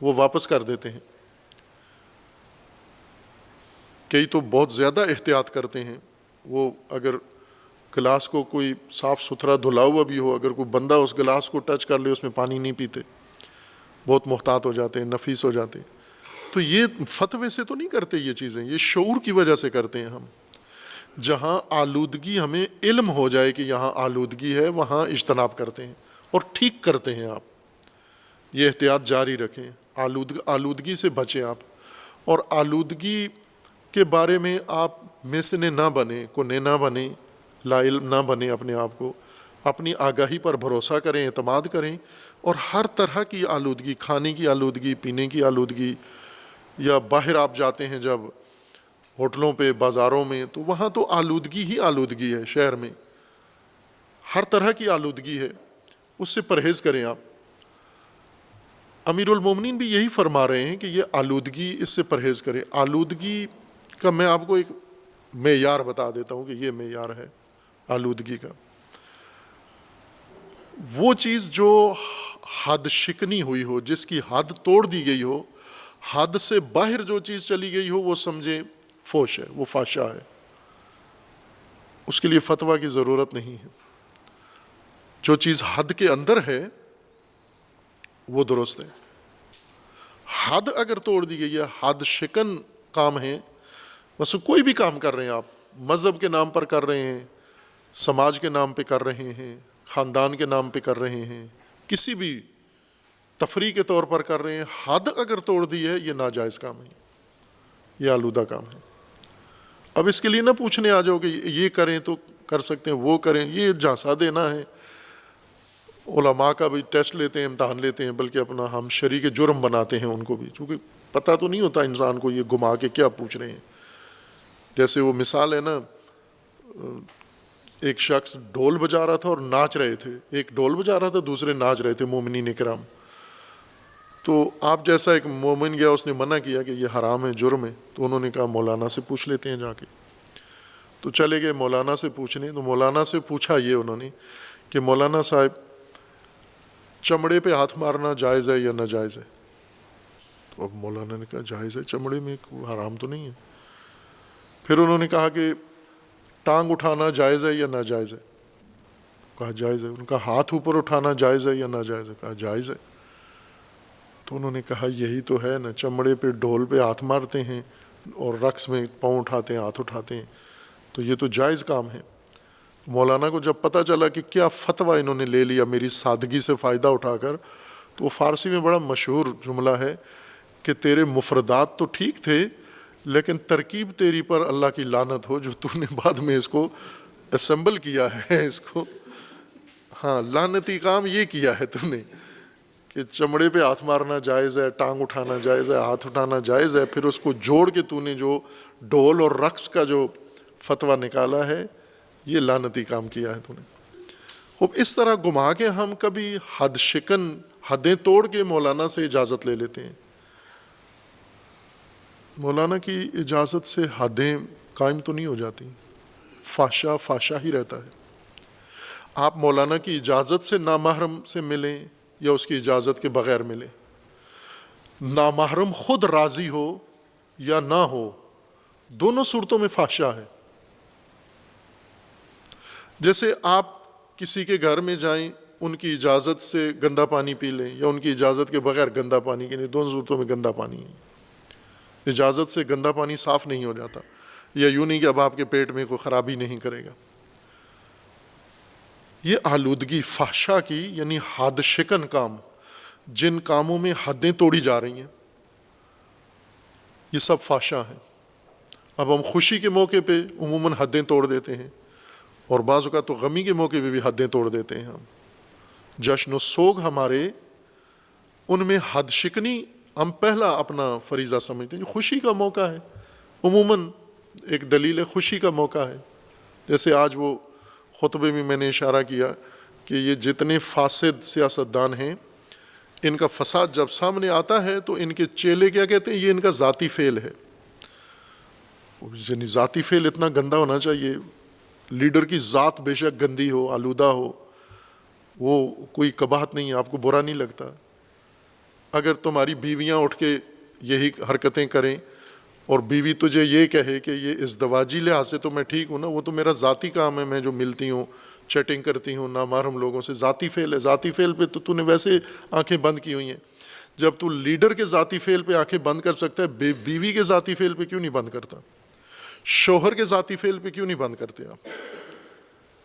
وہ واپس کر دیتے ہیں۔ کئی تو بہت زیادہ احتیاط کرتے ہیں، وہ اگر گلاس کو کوئی صاف ستھرا دھلا ہوا بھی ہو، اگر کوئی بندہ اس گلاس کو ٹچ کر لے، اس میں پانی نہیں پیتے، بہت محتاط ہو جاتے ہیں، نفیس ہو جاتے ہیں۔ تو یہ فتوے سے تو نہیں کرتے یہ چیزیں، یہ شعور کی وجہ سے کرتے ہیں ہم۔ جہاں آلودگی ہمیں علم ہو جائے کہ یہاں آلودگی ہے، وہاں اجتناب کرتے ہیں اور ٹھیک کرتے ہیں۔ آپ یہ احتیاط جاری رکھیں، آلودگی سے بچیں آپ، اور آلودگی کے بارے میں آپ میسنے نہ بنیں، کونے نہ بنیں، لا علم نہ بنیں اپنے آپ کو۔ اپنی آگاہی پر بھروسہ کریں، اعتماد کریں، اور ہر طرح کی آلودگی، کھانے کی آلودگی، پینے کی آلودگی، یا باہر آپ جاتے ہیں جب ہوٹلوں پہ، بازاروں میں، تو وہاں تو آلودگی ہی آلودگی ہے، شہر میں ہر طرح کی آلودگی ہے، اس سے پرہیز کریں آپ۔ امیر المومنین بھی یہی فرما رہے ہیں کہ یہ آلودگی، اس سے پرہیز کریں۔ آلودگی کا میں آپ کو ایک معیار بتا دیتا ہوں کہ یہ معیار ہے آلودگی کا۔ وہ چیز جو حد شکنی ہوئی ہو، جس کی حد توڑ دی گئی ہو، حد سے باہر جو چیز چلی گئی ہو، وہ سمجھیں فوش ہے، وہ فحشا ہے، اس کے لیے فتویٰ کی ضرورت نہیں ہے۔ جو چیز حد کے اندر ہے وہ درست ہے۔ حد اگر توڑ دی گئی ہے، حد شکن کام ہے، بس کوئی بھی کام کر رہے ہیں آپ، مذہب کے نام پر کر رہے ہیں، سماج کے نام پہ کر رہے ہیں، خاندان کے نام پہ کر رہے ہیں، کسی بھی تفریح کے طور پر کر رہے ہیں، حد اگر توڑ دی ہے، یہ ناجائز کام ہے، یہ آلودہ کام ہے۔ اب اس کے لیے نہ پوچھنے آ جاؤ کہ یہ کریں تو کر سکتے ہیں، وہ کریں، یہ جھانسا دینا ہے۔ علماء کا بھی ٹیسٹ لیتے ہیں، امتحان لیتے ہیں، بلکہ اپنا ہم شریک جرم بناتے ہیں ان کو بھی، چونکہ پتہ تو نہیں ہوتا انسان کو یہ گما کے کیا پوچھ رہے ہیں۔ جیسے وہ مثال ہے نا، ایک شخص ڈھول بجا رہا تھا اور ناچ رہے تھے، ایک ڈھول بجا رہا تھا، دوسرے ناچ رہے تھے، مومنین کرام۔ تو آپ جیسا ایک مومن گیا، اس نے منع کیا کہ یہ حرام ہے، جرم ہے، تو انہوں نے کہا مولانا سے پوچھ لیتے ہیں جا کے۔ تو چلے گئے مولانا سے پوچھنے، تو مولانا سے پوچھا یہ انہوں نے کہ مولانا صاحب، چمڑے پہ ہاتھ مارنا جائز ہے یا ناجائز ہے؟ تو اب مولانا نے کہا جائز ہے، چمڑے میں حرام تو نہیں ہے۔ پھر انہوں نے کہا کہ ٹانگ اٹھانا جائز ہے یا ناجائز ہے؟ کہا جائز ہے۔ ان کا ہاتھ اوپر اٹھانا جائز ہے یا ناجائز ہے؟ کہا جائز ہے۔ تو انہوں نے کہا یہی تو ہے نا، چمڑے پہ، ڈھول پہ ہاتھ مارتے ہیں اور رقص میں پاؤں اٹھاتے ہیں، ہاتھ اٹھاتے ہیں، تو یہ تو جائز کام ہے۔ مولانا کو جب پتہ چلا کہ کیا فتویٰ انہوں نے لے لیا میری سادگی سے فائدہ اٹھا کر، تو وہ فارسی میں بڑا مشہور جملہ ہے کہ تیرے مفردات تو ٹھیک تھے، لیکن ترکیب تیری پر اللہ کی لعنت ہو، جو تو نے بعد میں اس کو اسمبل کیا ہے، اس کو، ہاں، لعنتی کام یہ کیا ہے تو نے، کہ چمڑے پہ ہاتھ مارنا جائز ہے، ٹانگ اٹھانا جائز ہے، ہاتھ اٹھانا جائز ہے، پھر اس کو جوڑ کے تو نے جو ڈھول اور رقص کا جو فتویٰ نکالا ہے، یہ لعنتی کام کیا ہے تو نے۔ خوب اس طرح گما کے ہم کبھی حد شکن، حدیں توڑ کے مولانا سے اجازت لے لیتے ہیں۔ مولانا کی اجازت سے حدیں قائم تو نہیں ہو جاتی، فحشا فحشا ہی رہتا ہے۔ آپ مولانا کی اجازت سے نامحرم سے ملیں یا اس کی اجازت کے بغیر ملیں، نامحرم خود راضی ہو یا نہ ہو، دونوں صورتوں میں فحشا ہے۔ جیسے آپ کسی کے گھر میں جائیں، ان کی اجازت سے گندا پانی پی لیں یا ان کی اجازت کے بغیر گندا پانی کے لیں، دونوں صورتوں میں گندا پانی ہے۔ اجازت سے گندا پانی صاف نہیں ہو جاتا، یا یوں نہیں کہ اب آپ کے پیٹ میں کوئی خرابی نہیں کرے گا۔ یہ آلودگی فحشا کی، یعنی حد شکن کام، جن کاموں میں حدیں توڑی جا رہی ہیں، یہ سب فحشا ہیں۔ اب ہم خوشی کے موقع پہ عموماً حدیں توڑ دیتے ہیں، اور بعض اوقات تو غمی کے موقع پہ بھی حدیں توڑ دیتے ہیں ہم۔ جشن و سوگ ہمارے، ان میں حد شکنی ہم پہلا اپنا فریضہ سمجھتے ہیں۔ جو خوشی کا موقع ہے، عموماً ایک دلیل خوشی کا موقع ہے۔ جیسے آج وہ خطبے میں میں نے اشارہ کیا کہ یہ جتنے فاسد سیاستدان ہیں، ان کا فساد جب سامنے آتا ہے تو ان کے چیلے کیا کہتے ہیں، یہ ان کا ذاتی فعل ہے۔ یعنی ذاتی فعل اتنا گندا ہونا چاہیے، لیڈر کی ذات بے شک گندی ہو، آلودہ ہو، وہ کوئی قباحت نہیں، آپ کو برا نہیں لگتا۔ اگر تمہاری بیویاں اٹھ کے یہی حرکتیں کریں اور بیوی تجھے یہ کہے کہ یہ ازدواجی لحاظ سے تو میں ٹھیک ہوں نا، وہ تو میرا ذاتی کام ہے، میں جو ملتی ہوں، چیٹنگ کرتی ہوں نامحرم لوگوں سے، ذاتی فعل ہے، ذاتی فعل پہ تو نے ویسے آنکھیں بند کی ہوئی ہیں۔ جب تو لیڈر کے ذاتی فعل پہ آنکھیں بند کر سکتا ہے، بیوی کے ذاتی فعل پہ کیوں نہیں بند کرتا؟ شوہر کے ذاتی فعل پہ کیوں نہیں بند کرتے آپ؟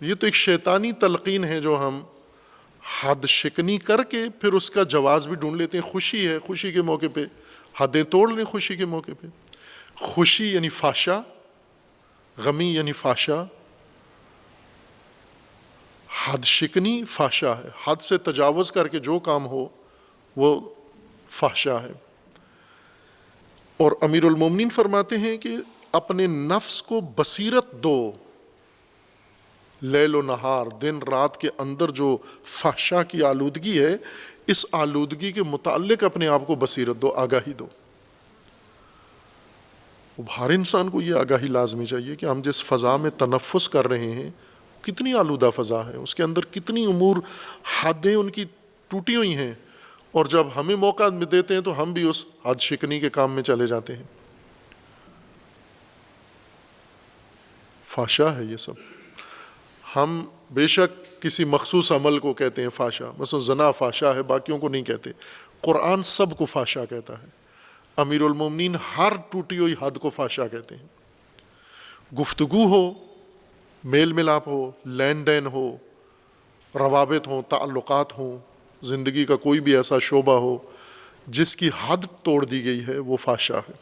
یہ تو ایک شیطانی تلقین ہے جو ہم حد شکنی کر کے پھر اس کا جواز بھی ڈھونڈ لیتے ہیں۔ خوشی ہے، خوشی کے موقع پہ حدیں توڑ لیں، خوشی کے موقع پہ۔ خوشی یعنی فحشا، غمی یعنی فحشا، حد شکنی فحشا ہے، حد سے تجاوز کر کے جو کام ہو وہ فحشا ہے۔ اور امیر المومنین فرماتے ہیں کہ اپنے نفس کو بصیرت دو، لیل و نہار، دن رات کے اندر جو فحشا کی آلودگی ہے، اس آلودگی کے متعلق اپنے آپ کو بصیرت دو، آگاہی دو۔ ہر انسان کو یہ آگاہی لازمی چاہیے کہ ہم جس فضا میں تنفس کر رہے ہیں کتنی آلودہ فضا ہے، اس کے اندر کتنی امور، حدیں ان کی ٹوٹی ہوئی ہیں، اور جب ہمیں موقع دیتے ہیں تو ہم بھی اس حد شکنی کے کام میں چلے جاتے ہیں۔ فحشا ہے یہ سب۔ ہم بے شک کسی مخصوص عمل کو کہتے ہیں فحشا، مثلا زنا فحشا ہے، باقیوں کو نہیں کہتے۔ قرآن سب کو فحشا کہتا ہے۔ امیر المومنین ہر ٹوٹی ہوئی حد کو فحشا کہتے ہیں۔ گفتگو ہو، میل ملاپ ہو، لین دین ہو، روابط ہوں، تعلقات ہوں، زندگی کا کوئی بھی ایسا شعبہ ہو جس کی حد توڑ دی گئی ہے، وہ فحشا ہے۔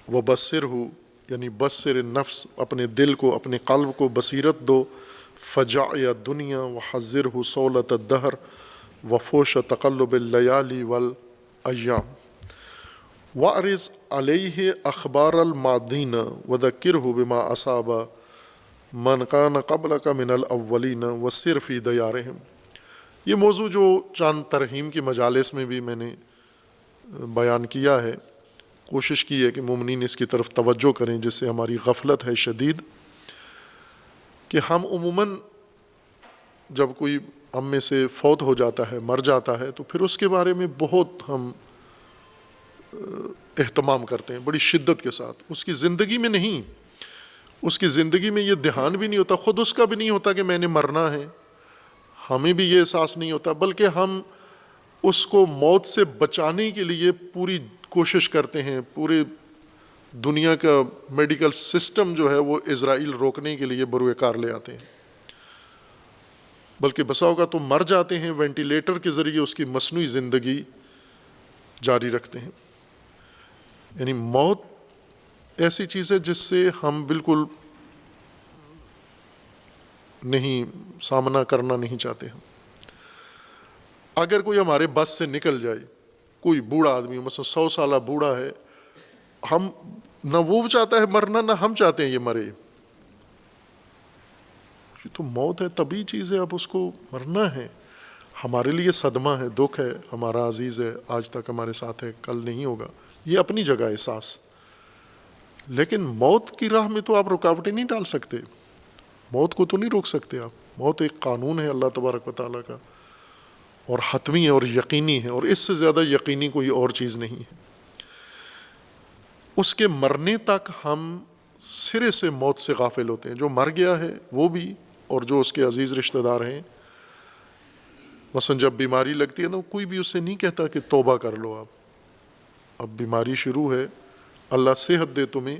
وَبَصِّرْهُ یعنی بصر نفس، اپنے دل کو، اپنے قلب کو بصیرت دو، فجاع دنیا وحذرہ صولۃ الدہر وفوش تقلب اللیالی والایام واعرض علیہ اخبار الماضین وذکرہ بما اصاب من کان قبلک من الاولین وسر فی دیارہم۔ یہ موضوع جو چند ترہیم کی مجالس میں بھی میں نے بیان کیا ہے، کوشش کی ہے کہ مومنین اس کی طرف توجہ کریں، جس سے ہماری غفلت ہے شدید، کہ ہم عموماً جب کوئی ہم میں سے فوت ہو جاتا ہے، مر جاتا ہے، تو پھر اس کے بارے میں بہت ہم اہتمام کرتے ہیں بڑی شدت کے ساتھ۔ اس کی زندگی میں نہیں، اس کی زندگی میں یہ دھیان بھی نہیں ہوتا، خود اس کا بھی نہیں ہوتا کہ میں نے مرنا ہے، ہمیں بھی یہ احساس نہیں ہوتا، بلکہ ہم اس کو موت سے بچانے کے لیے پوری کوشش کرتے ہیں۔ پورے دنیا کا میڈیکل سسٹم جو ہے وہ اسرائیل روکنے کے لیے بروئے کار لے آتے ہیں، بلکہ بسا ہوگا تو مر جاتے ہیں، وینٹیلیٹر کے ذریعے اس کی مصنوعی زندگی جاری رکھتے ہیں۔ یعنی موت ایسی چیز ہے جس سے ہم بالکل نہیں سامنا کرنا نہیں چاہتے ہیں۔ اگر کوئی ہمارے بس سے نکل جائے، کوئی بوڑھا آدمی مثلا 100 سالہ بوڑھا ہے، ہم نہ وہ چاہتا ہے مرنا، نہ ہم چاہتے ہیں یہ مرے، یہ تو موت ہے، طبیعی چیز ہے، اب اس کو مرنا ہے۔ ہمارے لیے صدمہ ہے، دکھ ہے، ہمارا عزیز ہے، آج تک ہمارے ساتھ ہے، کل نہیں ہوگا، یہ اپنی جگہ احساس۔ لیکن موت کی راہ میں تو آپ رکاوٹیں نہیں ڈال سکتے، موت کو تو نہیں روک سکتے آپ۔ موت ایک قانون ہے اللہ تبارک و تعالیٰ کا، اور حتمی ہے اور یقینی ہے، اور اس سے زیادہ یقینی کوئی اور چیز نہیں ہے۔ اس کے مرنے تک ہم سرے سے موت سے غافل ہوتے ہیں، جو مر گیا ہے وہ بھی، اور جو اس کے عزیز رشتہ دار ہیں۔ مثلا جب بیماری لگتی ہے نا، کوئی بھی اس سے نہیں کہتا کہ توبہ کر لو، آپ اب بیماری شروع ہے، اللہ صحت دے تمہیں،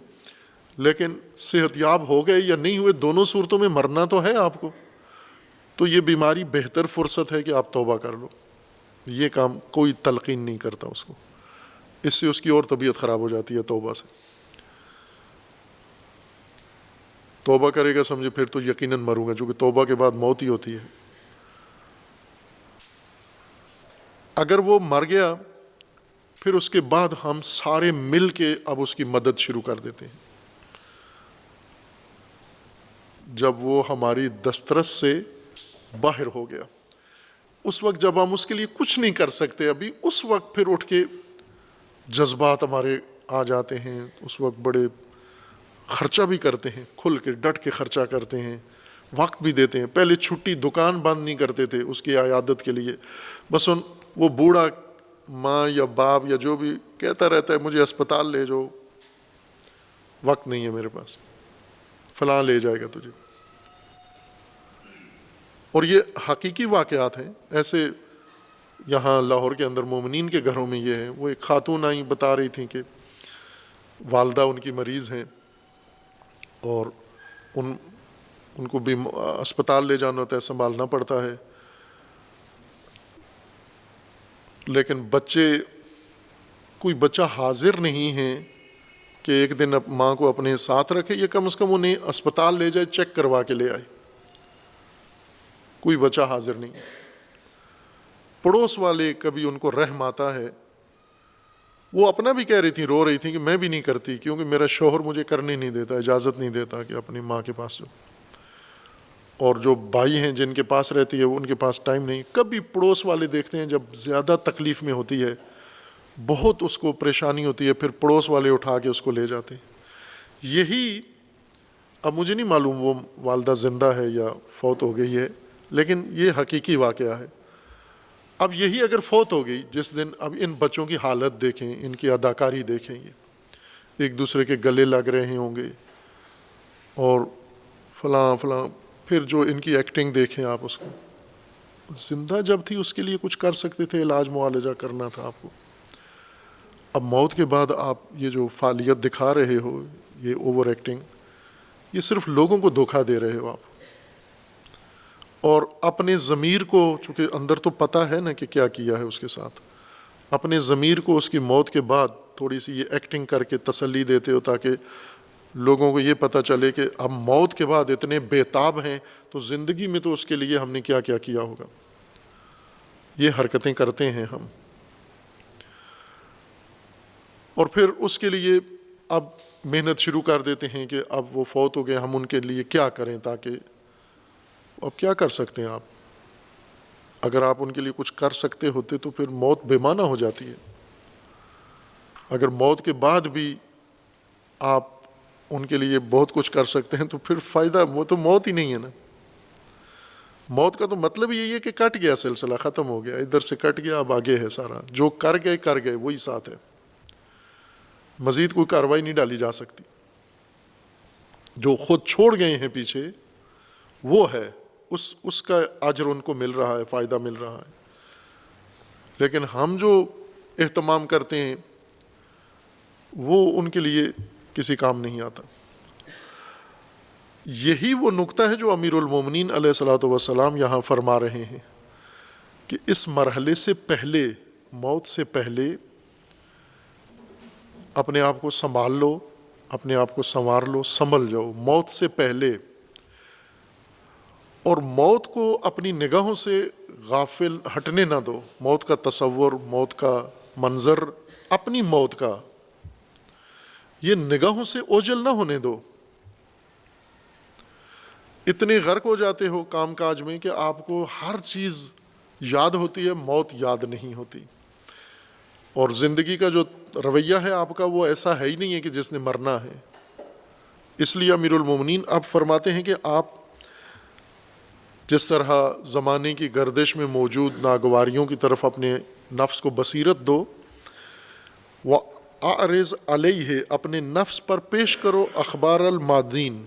لیکن صحت یاب ہو گئے یا نہیں ہوئے، دونوں صورتوں میں مرنا تو ہے آپ کو، تو یہ بیماری بہتر فرصت ہے کہ آپ توبہ کر لو۔ یہ کام کوئی تلقین نہیں کرتا اس کو، اس سے اس کی اور طبیعت خراب ہو جاتی ہے توبہ سے۔ توبہ کرے گا سمجھے پھر تو یقیناً مروں گا، جو کہ توبہ کے بعد موت ہی ہوتی ہے۔ اگر وہ مر گیا، پھر اس کے بعد ہم سارے مل کے اب اس کی مدد شروع کر دیتے ہیں۔ جب وہ ہماری دسترس سے باہر ہو گیا، اس وقت جب ہم اس کے لیے کچھ نہیں کر سکتے ابھی، اس وقت پھر اٹھ کے جذبات ہمارے آ جاتے ہیں، اس وقت بڑے خرچہ بھی کرتے ہیں، کھل کے ڈٹ کے خرچہ کرتے ہیں، وقت بھی دیتے ہیں۔ پہلے چھٹی دکان بند نہیں کرتے تھے اس کی عیادت کے لیے، بس وہ بوڑھا ماں یا باپ یا جو بھی کہتا رہتا ہے مجھے اسپتال لے جاؤ، وقت نہیں ہے میرے پاس، فلاں لے جائے گا تجھے۔ اور یہ حقیقی واقعات ہیں ایسے۔ یہاں لاہور کے اندر مومنین کے گھروں میں یہ ہے، وہ ایک خاتون آئیں بتا رہی تھیں کہ والدہ ان کی مریض ہیں، اور ان کو بھی اسپتال لے جانا ہوتا ہے، سنبھالنا پڑتا ہے، لیکن کوئی بچہ حاضر نہیں ہے کہ ایک دن ماں کو اپنے ساتھ رکھے، یا کم از کم انہیں اسپتال لے جائے، چیک کروا کے لے آئے. کوئی بچہ حاضر نہیں. پڑوس والے کبھی ان کو رحم آتا ہے، وہ اپنا بھی کہہ رہی تھی، رو رہی تھی کہ میں بھی نہیں کرتی کیونکہ میرا شوہر مجھے کرنے نہیں دیتا، اجازت نہیں دیتا کہ اپنی ماں کے پاس جاؤ. اور جو بھائی ہیں جن کے پاس رہتی ہے ان کے پاس ٹائم نہیں. کبھی پڑوس والے دیکھتے ہیں جب زیادہ تکلیف میں ہوتی ہے، بہت اس کو پریشانی ہوتی ہے، پھر پڑوس والے اٹھا کے اس کو لے جاتے ہیں. یہی، اب مجھے نہیں معلوم وہ والدہ زندہ ہے یا فوت ہو گئی ہے، لیکن یہ حقیقی واقعہ ہے. اب یہی اگر فوت ہو گئی جس دن، اب ان بچوں کی حالت دیکھیں، ان کی اداکاری دیکھیں، یہ ایک دوسرے کے گلے لگ رہے ہوں گے اور فلاں فلاں، پھر جو ان کی ایکٹنگ دیکھیں آپ اس کو. زندہ جب تھی اس کے لیے کچھ کر سکتے تھے، علاج معالجہ کرنا تھا آپ کو. اب موت کے بعد آپ یہ جو فعالیت دکھا رہے ہو، یہ اوور ایکٹنگ، یہ صرف لوگوں کو دھوکہ دے رہے ہو آپ. اور اپنے ضمیر کو، چونکہ اندر تو پتہ ہے نا کہ کیا کیا ہے اس کے ساتھ، اپنے ضمیر کو اس کی موت کے بعد تھوڑی سی یہ ایکٹنگ کر کے تسلی دیتے ہو، تاکہ لوگوں کو یہ پتہ چلے کہ اب موت کے بعد اتنے بےتاب ہیں تو زندگی میں تو اس کے لیے ہم نے کیا کیا کیا ہوگا. یہ حرکتیں کرتے ہیں ہم. اور پھر اس کے لیے اب محنت شروع کر دیتے ہیں کہ اب وہ فوت ہو گئے، ہم ان کے لیے کیا کریں، تاکہ اب کیا کر سکتے ہیں آپ؟ اگر آپ ان کے لیے کچھ کر سکتے ہوتے تو پھر موت بے معنی ہو جاتی ہے. اگر موت کے بعد بھی آپ ان کے لیے بہت کچھ کر سکتے ہیں تو پھر فائدہ، وہ تو موت ہی نہیں ہے نا. موت کا تو مطلب یہی ہے کہ کٹ گیا سلسلہ، ختم ہو گیا، ادھر سے کٹ گیا، اب آگے ہے سارا. جو کر گئے وہی ساتھ ہے، مزید کوئی کارروائی نہیں ڈالی جا سکتی. جو خود چھوڑ گئے ہیں پیچھے وہ ہے، اس کا اجر ان کو مل رہا ہے، فائدہ مل رہا ہے. لیکن ہم جو اہتمام کرتے ہیں وہ ان کے لیے کسی کام نہیں آتا. یہی وہ نقطہ ہے جو امیر المومنین علیہ الصلوۃ والسلام یہاں فرما رہے ہیں کہ اس مرحلے سے پہلے، موت سے پہلے اپنے آپ کو سنبھال لو، اپنے آپ کو سنوار لو، سنبھل جاؤ موت سے پہلے. اور موت کو اپنی نگاہوں سے غافل ہٹنے نہ دو. موت کا تصور، موت کا منظر، اپنی موت کا، یہ نگاہوں سے اوجھل نہ ہونے دو. اتنے غرق ہو جاتے ہو کام کاج میں کہ آپ کو ہر چیز یاد ہوتی ہے، موت یاد نہیں ہوتی. اور زندگی کا جو رویہ ہے آپ کا وہ ایسا ہے ہی نہیں ہے کہ جس نے مرنا ہے. اس لیے امیر المومنین اب فرماتے ہیں کہ آپ جس طرح زمانے کی گردش میں موجود ناگواریوں کی طرف اپنے نفس کو بصیرت دو، وَأَعْرِضْ عَلَيْهِ، اپنے نفس پر پیش کرو اخبار المادین،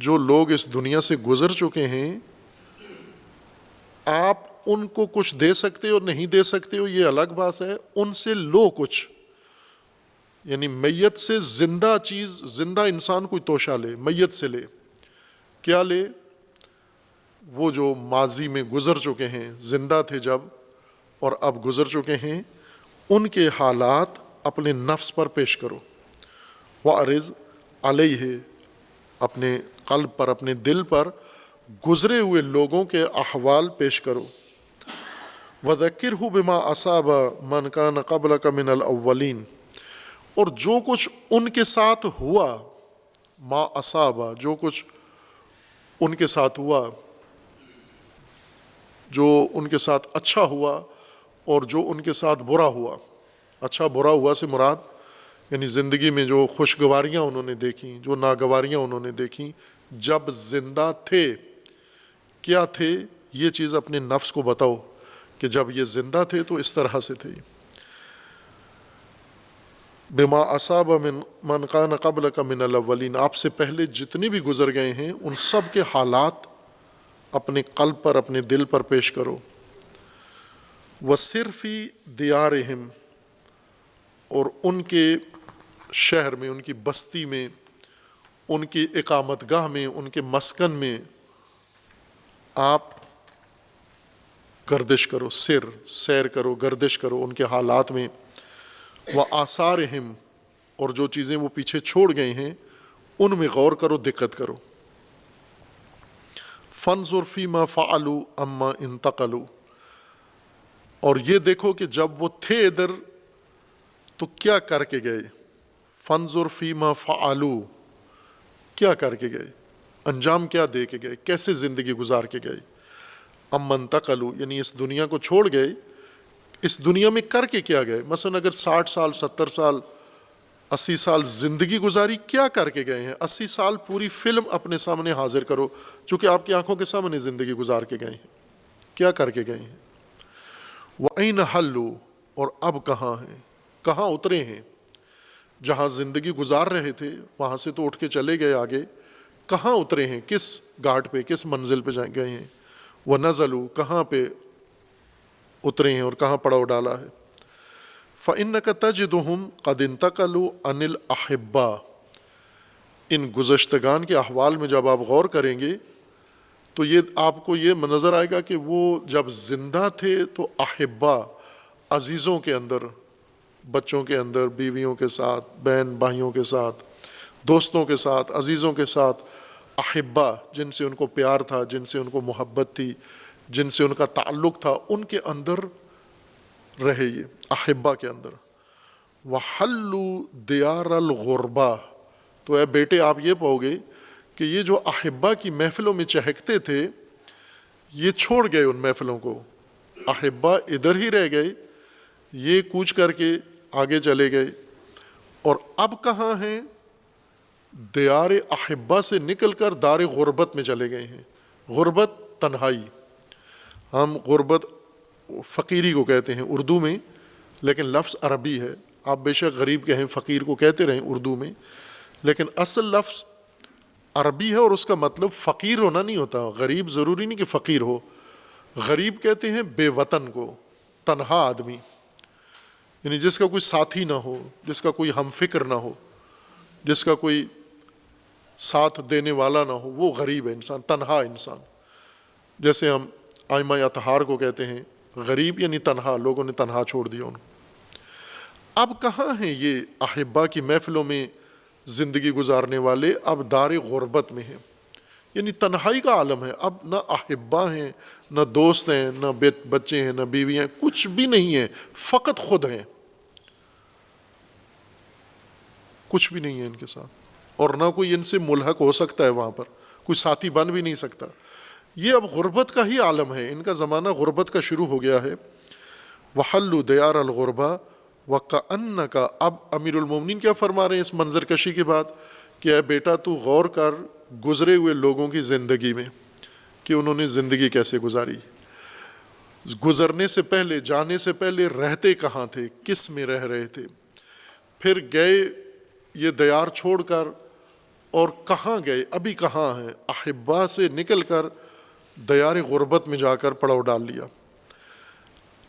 جو لوگ اس دنیا سے گزر چکے ہیں. آپ ان کو کچھ دے سکتے ہو نہیں دے سکتے ہو یہ الگ بات ہے، ان سے لو کچھ. یعنی میت سے زندہ چیز، زندہ انسان کوئی توشہ لے، میت سے لے. کیا لے؟ وہ جو ماضی میں گزر چکے ہیں، زندہ تھے جب اور اب گزر چکے ہیں، ان کے حالات اپنے نفس پر پیش کرو. وَأَعْرِضْ عَلَيْهِ، اپنے قلب پر، اپنے دل پر گزرے ہوئے لوگوں کے احوال پیش کرو. وَذَكِّرْهُ بِمَا أَصَابَ مَنْ كَانَ قَبْلَكَ مِنَ الْأَوَّلِينَ، اور جو کچھ ان کے ساتھ ہوا، ما اصابہ، جو کچھ ان کے ساتھ ہوا، جو ان کے ساتھ اچھا ہوا اور جو ان کے ساتھ برا ہوا. اچھا برا ہوا سے مراد یعنی زندگی میں جو خوشگواریاں انہوں نے دیکھیں، جو ناگواریاں انہوں نے دیکھیں جب زندہ تھے. کیا تھے؟ یہ چیز اپنے نفس کو بتاؤ کہ جب یہ زندہ تھے تو اس طرح سے تھے. بما اصاب من کان قبلک من الاولین، آپ سے پہلے جتنے بھی گزر گئے ہیں ان سب کے حالات اپنے قلب پر، اپنے دل پر پیش کرو. وَصِرْفِ دِيَارِهِمْ، اور ان کے شہر میں، ان کی بستی میں، ان کی اقامت گاہ میں، ان کے مسکن میں آپ گردش کرو، سیر کرو، گردش کرو ان کے حالات میں. وَآثَارِهِمْ، اور جو چیزیں وہ پیچھے چھوڑ گئے ہیں ان میں غور کرو، دقت کرو۔ فانظر فیما فعلوا اما انتقلوا، اور یہ دیکھو کہ جب وہ تھے ادھر تو کیا کر کے گئے۔ فانظر فیما فعلوا، کیا کر کے گئے، انجام کیا دے کے گئے، کیسے زندگی گزار کے گئے۔ اما انتقلوا یعنی اس دنیا کو چھوڑ گئے، اس دنیا میں کر کے کیا گئے۔ مثلا اگر 60 سال 70 سال 80 سال زندگی گزاری، کیا کر کے گئے ہیں؟ 80 سال پوری فلم اپنے سامنے حاضر کرو، چونکہ آپ کی آنکھوں کے سامنے زندگی گزار کے گئے ہیں، کیا کر کے گئے ہیں۔ وَأَيْنَ حَلُّوا، اور اب کہاں ہیں، کہاں اترے ہیں۔ جہاں زندگی گزار رہے تھے وہاں سے تو اٹھ کے چلے گئے آگے، کہاں اترے ہیں، کس گھاٹ پہ، کس منزل پہ گئے ہیں۔ وَنَزَلُوا، کہاں پہ اترے ہیں اور کہاں پڑاؤ ڈالا ہے۔ فَإِنَّكَ تَجِدُهُمْ قَدْ انتقلوا عَنِ الْأَحِبَّاءِ، ان گزشتگان کے احوال میں جب آپ غور کریں گے تو یہ آپ کو یہ نظر آئے گا کہ وہ جب زندہ تھے تو احبا، عزیزوں کے اندر، بچوں کے اندر، بیویوں کے ساتھ، بہن بھائیوں کے ساتھ، دوستوں کے ساتھ، عزیزوں کے ساتھ، احبا جن سے ان کو پیار تھا، جن سے ان کو محبت تھی، جن سے ان کا تعلق تھا، ان کے اندر رہے یہ احبا کے اندر۔ وَحَلُّوا دِيَارَ الْغُرْبَةِ، تو اے بیٹے آپ یہ پاؤ گے کہ یہ جو احبا کی محفلوں میں چہکتے تھے یہ چھوڑ گئے ان محفلوں کو، احبا ادھر ہی رہ گئے، یہ کوچ کر کے آگے چلے گئے، اور اب کہاں ہیں؟ دیار احبا سے نکل کر دار غربت میں چلے گئے ہیں۔ غربت تنہائی، ہم غربت فقیری کو کہتے ہیں اردو میں، لیکن لفظ عربی ہے، آپ بے شک غریب کہیں، فقیر کو کہتے رہیں اردو میں، لیکن اصل لفظ عربی ہے اور اس کا مطلب فقیر ہونا نہیں ہوتا۔ غریب ضروری نہیں کہ فقیر ہو، غریب کہتے ہیں بے وطن کو، تنہا آدمی، یعنی جس کا کوئی ساتھی نہ ہو، جس کا کوئی ہم فکر نہ ہو، جس کا کوئی ساتھ دینے والا نہ ہو، وہ غریب ہے انسان، تنہا انسان۔ جیسے ہم آئمہ اطہار کو کہتے ہیں غریب، یعنی تنہا، لوگوں نے تنہا چھوڑ دیا ان کو۔ اب کہاں ہیں یہ احبا کی محفلوں میں زندگی گزارنے والے؟ اب دار غربت میں ہیں، یعنی تنہائی کا عالم ہے۔ اب نہ احبا ہیں، نہ دوست ہیں، نہ بچے ہیں، نہ بیویاں، کچھ بھی نہیں ہے، فقط خود ہیں، کچھ بھی نہیں ہے ان کے ساتھ، اور نہ کوئی ان سے ملحق ہو سکتا ہے، وہاں پر کوئی ساتھی بن بھی نہیں سکتا۔ یہ اب غربت کا ہی عالم ہے، ان کا زمانہ غربت کا شروع ہو گیا ہے۔ وَحَلُّوا دِيَارَ الْغُرْبَةِ وَكَأَنَّكَ، اب امیر المومنین کیا فرما رہے ہیں اس منظر کشی کے بعد کہ اے بیٹا تو غور کر گزرے ہوئے لوگوں کی زندگی میں کہ انہوں نے زندگی کیسے گزاری، گزرنے سے پہلے، جانے سے پہلے رہتے کہاں تھے، کس میں رہ رہے تھے، پھر گئے یہ دیار چھوڑ کر اور کہاں گئے، ابھی کہاں ہیں، احبا سے نکل کر دیار غربت میں جا کر پڑاؤ ڈال لیا۔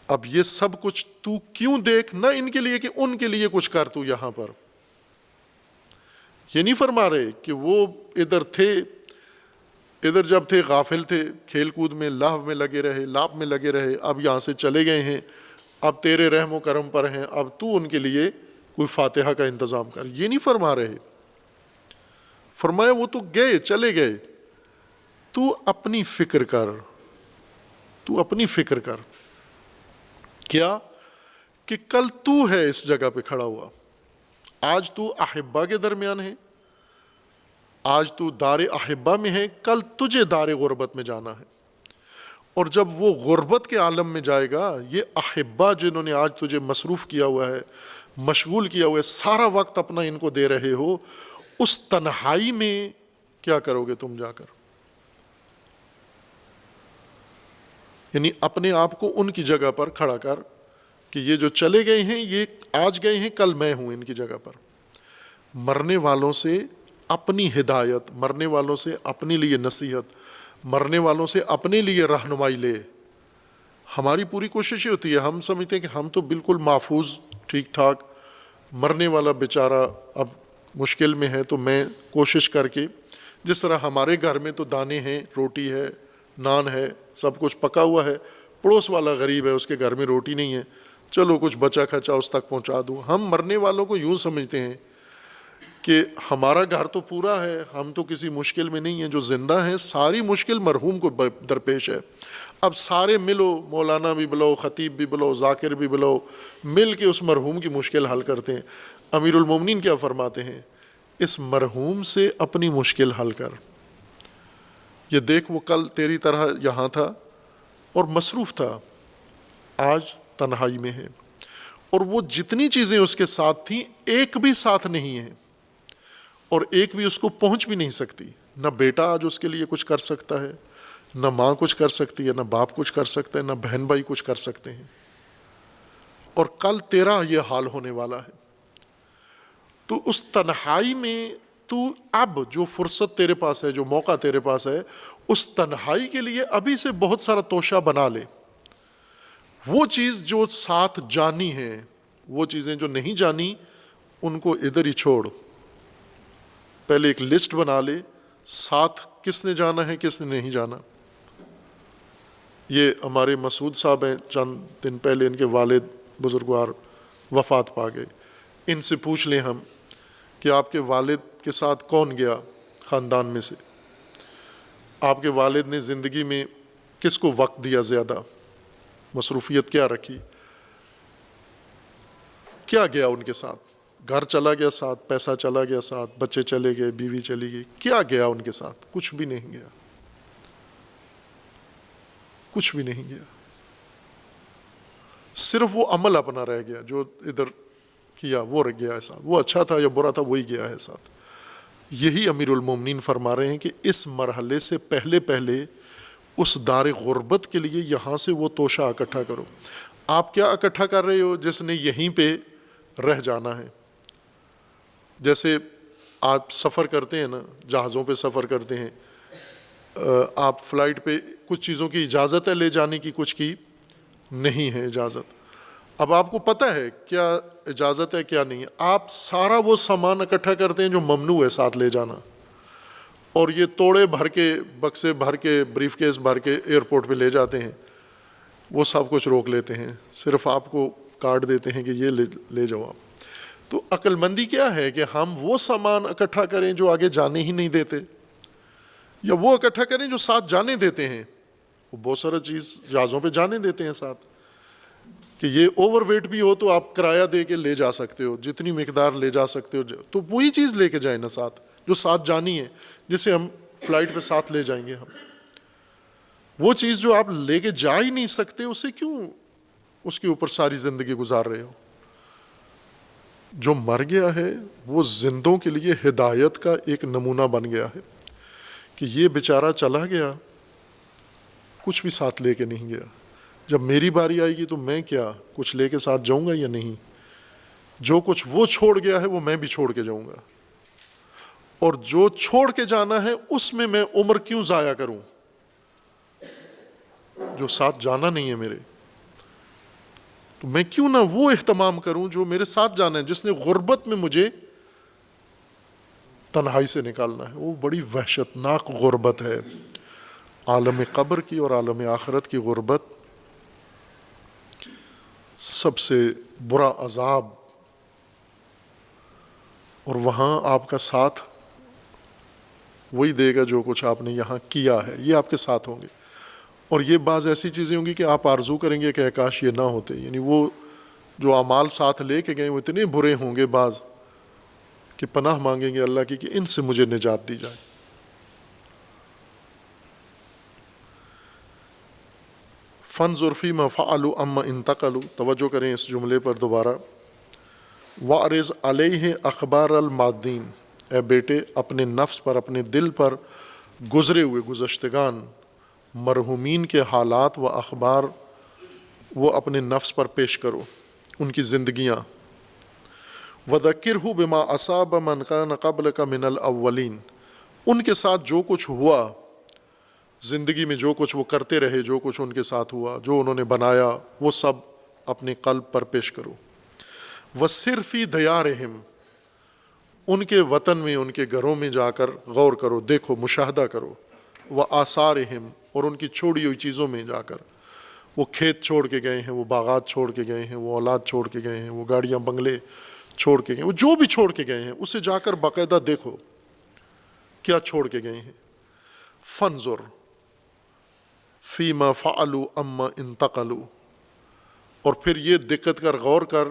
اب یہ سب کچھ تو کیوں دیکھ، نہ ان کے لیے کہ ان کے لیے کچھ کر، تو یہاں پر یہ نہیں فرما رہے کہ وہ ادھر تھے، ادھر جب تھے غافل تھے، کھیل کود میں، لہو میں لگے رہے، لاپ میں لگے رہے، اب یہاں سے چلے گئے ہیں، اب تیرے رحم و کرم پر ہیں، اب تو ان کے لیے کوئی فاتحہ کا انتظام کر۔ یہ نہیں فرما رہے، فرمایا وہ تو گئے، چلے گئے، تو اپنی فکر کر، تو اپنی فکر کر، کیا کہ کل تو ہے اس جگہ پہ کھڑا ہوا، آج تو احبا کے درمیان ہے، آج تو دار احبا میں ہے، کل تجھے دار غربت میں جانا ہے، اور جب وہ غربت کے عالم میں جائے گا، یہ احبا جنہوں نے آج تجھے مصروف کیا ہوا ہے، مشغول کیا ہوا ہے، سارا وقت اپنا ان کو دے رہے ہو، اس تنہائی میں کیا کرو گے تم جا کر؟ یعنی اپنے آپ کو ان کی جگہ پر کھڑا کر کہ یہ جو چلے گئے ہیں، یہ آج گئے ہیں، کل میں ہوں ان کی جگہ پر۔ مرنے والوں سے اپنی ہدایت، مرنے والوں سے اپنے لیے نصیحت، مرنے والوں سے اپنے لیے رہنمائی لے۔ ہماری پوری کوشش یہ ہوتی ہے، ہم سمجھتے ہیں کہ ہم تو بالکل محفوظ، ٹھیک ٹھاک، مرنے والا بیچارہ اب مشکل میں ہے، تو میں کوشش کر کے، جس طرح ہمارے گھر میں تو دانے ہیں، روٹی ہے، نان ہے، سب کچھ پکا ہوا ہے، پڑوس والا غریب ہے، اس کے گھر میں روٹی نہیں ہے، چلو کچھ بچا کھچا اس تک پہنچا دوں۔ ہم مرنے والوں کو یوں سمجھتے ہیں کہ ہمارا گھر تو پورا ہے، ہم تو کسی مشکل میں نہیں ہیں، جو زندہ ہیں ساری مشکل مرحوم کو درپیش ہے. اب سارے ملو، مولانا بھی بلاؤ، خطیب بھی بلاؤ، ذاکر بھی بلاؤ، مل کے اس مرحوم کی مشکل حل کرتے ہیں. امیر المومنین کیا فرماتے ہیں؟ اس مرحوم سے اپنی مشکل حل کر. یہ دیکھ وہ کل تیری طرح یہاں تھا اور مصروف تھا، آج تنہائی میں ہے، اور وہ جتنی چیزیں اس کے ساتھ تھیں ایک بھی ساتھ نہیں ہیں، اور ایک بھی اس کو پہنچ بھی نہیں سکتی. نہ بیٹا آج اس کے لیے کچھ کر سکتا ہے، نہ ماں کچھ کر سکتی ہے، نہ باپ کچھ کر سکتا ہے، نہ بہن بھائی کچھ کر سکتے ہیں، اور کل تیرا یہ حال ہونے والا ہے. تو اس تنہائی میں تو اب جو فرصت تیرے پاس ہے، جو موقع تیرے پاس ہے، اس تنہائی کے لیے ابھی سے بہت سارا توشہ بنا لے. وہ چیز جو ساتھ جانی ہے، وہ چیزیں جو نہیں جانی ان کو ادھر ہی چھوڑ. پہلے ایک لسٹ بنا لے، ساتھ کس نے جانا ہے، کس نے نہیں جانا. یہ ہمارے مسعود صاحب ہیں، چند دن پہلے ان کے والد بزرگوار وفات پا گئے. ان سے پوچھ لیں ہم کہ آپ کے والد کے ساتھ کون گیا خاندان میں سے، آپ کے والد نے زندگی میں کس کو وقت دیا زیادہ، مصروفیت کیا رکھی، کیا گیا ان کے ساتھ. گھر چلا گیا ساتھ، پیسہ چلا گیا ساتھ، بچے چلے گئے، بیوی چلی گئی، کیا گیا ان کے ساتھ؟ کچھ بھی نہیں گیا، کچھ بھی نہیں گیا. صرف وہ عمل اپنا رہ گیا جو ادھر کیا، وہ رہ گیا ہے ساتھ. وہ اچھا تھا یا برا تھا وہی گیا ہے ساتھ. یہی امیر المومنین فرما رہے ہیں کہ اس مرحلے سے پہلے پہلے اس دار غربت کے لیے یہاں سے وہ توشہ اکٹھا کرو. آپ کیا اکٹھا کر رہے ہو؟ جس نے یہیں پہ رہ جانا ہے. جیسے آپ سفر کرتے ہیں نا، جہازوں پہ سفر کرتے ہیں، آپ فلائٹ پہ کچھ چیزوں کی اجازت ہے لے جانے کی، کچھ کی نہیں ہے اجازت. اب آپ کو پتہ ہے کیا اجازت ہے کیا نہیں ہے، آپ سارا وہ سامان اکٹھا کرتے ہیں جو ممنوع ہے ساتھ لے جانا، اور یہ توڑے بھر کے، بکسے بھر کے، بریف کیس بھر کے ایئرپورٹ پہ لے جاتے ہیں. وہ سب کچھ روک لیتے ہیں، صرف آپ کو کارڈ دیتے ہیں کہ یہ لے جاؤ آپ. تو عقل مندی کیا ہے کہ ہم وہ سامان اکٹھا کریں جو آگے جانے ہی نہیں دیتے، یا وہ اکٹھا کریں جو ساتھ جانے دیتے ہیں. وہ بہت سارا چیز جہازوں پہ جانے دیتے ہیں ساتھ، کہ یہ اوور ویٹ بھی ہو تو آپ کرایہ دے کے لے جا سکتے ہو، جتنی مقدار لے جا سکتے ہو، تو وہی چیز لے کے جائیں نا ساتھ جو ساتھ جانی ہے، جسے ہم فلائٹ پہ ساتھ لے جائیں گے. ہم وہ چیز جو آپ لے کے جا ہی نہیں سکتے، اسے کیوں اس کے اوپر ساری زندگی گزار رہے ہو؟ جو مر گیا ہے وہ زندوں کے لیے ہدایت کا ایک نمونہ بن گیا ہے کہ یہ بیچارہ چلا گیا، کچھ بھی ساتھ لے کے نہیں گیا. جب میری باری آئے گی تو میں کیا کچھ لے کے ساتھ جاؤں گا یا نہیں؟ جو کچھ وہ چھوڑ گیا ہے وہ میں بھی چھوڑ کے جاؤں گا، اور جو چھوڑ کے جانا ہے اس میں عمر کیوں ضائع کروں جو ساتھ جانا نہیں ہے میرے؟ تو میں کیوں نہ وہ اہتمام کروں جو میرے ساتھ جانا ہے، جس نے غربت میں مجھے تنہائی سے نکالنا ہے. وہ بڑی وحشتناک غربت ہے، عالم قبر کی اور عالم آخرت کی غربت سب سے برا عذاب. اور وہاں آپ کا ساتھ وہی دے گا جو کچھ آپ نے یہاں کیا ہے، یہ آپ کے ساتھ ہوں گے. اور یہ بعض ایسی چیزیں ہوں گی کہ آپ آرزو کریں گے کہ کاش یہ نہ ہوتے. یعنی وہ جو اعمال ساتھ لے کے گئے وہ اتنے برے ہوں گے بعض کہ پناہ مانگیں گے اللہ کی کہ ان سے مجھے نجات دی جائے. فانظر فیما فعلوا اما انتقلوا، توجہ کریں اس جملے پر دوبارہ. وَأَرِضْ عَلَيْهِ اخبار المادین، اے بیٹے اپنے نفس پر، اپنے دل پر گزرے ہوئے گزشتگان مرحومین کے حالات و اخبار وہ اپنے نفس پر پیش کرو، ان کی زندگیاں. وَذَكِّرْهُ بِمَا أَصَابَ مَنْ كَانَ قَبْلَكَ مِنَ الْأَوَّلِينَ، ان کے ساتھ جو کچھ ہوا زندگی میں، جو کچھ وہ کرتے رہے، جو کچھ ان کے ساتھ ہوا، جو انہوں نے بنایا، وہ سب اپنے قلب پر پیش کرو. وَسِرْ فِي دِيَارِهِمْ، ان کے وطن میں، ان کے گھروں میں جا کر غور کرو، دیکھو، مشاہدہ کرو. وَآثَارِهِمْ، اور ان کی چھوڑی ہوئی چیزوں میں جا کر، وہ کھیت چھوڑ کے گئے ہیں، وہ باغات چھوڑ کے گئے ہیں، وہ اولاد چھوڑ کے گئے ہیں، وہ گاڑیاں بنگلے چھوڑ کے گئے، وہ جو بھی چھوڑ کے گئے ہیں اسے جا کر باقاعدہ دیکھو کیا چھوڑ کے گئے ہیں. فانظر فیما فعلوا اما انتقلوا، اور پھر یہ دقت کر، غور کر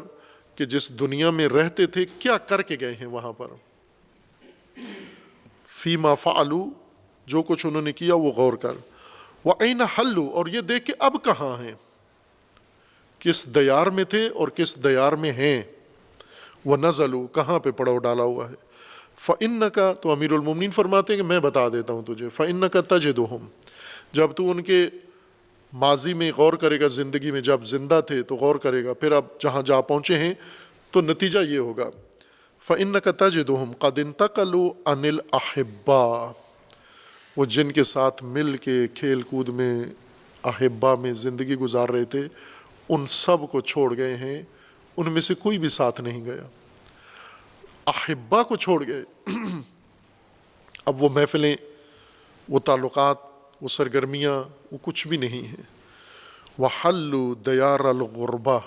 کہ جس دنیا میں رہتے تھے کیا کر کے گئے ہیں وہاں پر. فیما فعلوا، جو کچھ انہوں نے کیا وہ غور کر. وَأَيْنَ حَلُّوا، اور یہ دیکھ کہ اب کہاں ہیں، کس دیار میں تھے اور کس دیار میں ہیں. وَنَزَلُوا، کہاں پہ پڑاؤ ڈالا ہوا ہے. فَإِنَّكَ، تو امیر المومنین فرماتے ہیں کہ میں بتا دیتا ہوں تجھے. فَإِنَّكَ تَجِدُهُمْ، جب تو ان کے ماضی میں غور کرے گا، زندگی میں جب زندہ تھے تو غور کرے گا، پھر اب جہاں جا پہنچے ہیں تو نتیجہ یہ ہوگا. فَإِنَّكَ تَجِدُهُمْ قَدْ انتقلوا عَنِ الْأَحِبَّاءِ، وہ جن کے ساتھ مل کے کھیل کود میں، احبا میں زندگی گزار رہے تھے، ان سب کو چھوڑ گئے ہیں، ان میں سے کوئی بھی ساتھ نہیں گیا. احبا کو چھوڑ گئے. اب وہ محفلیں، وہ تعلقات، وہ سرگرمیاں، وہ کچھ بھی نہیں ہیں. وَحَلُّوا دَيَارَ الْغُرْبَةِ،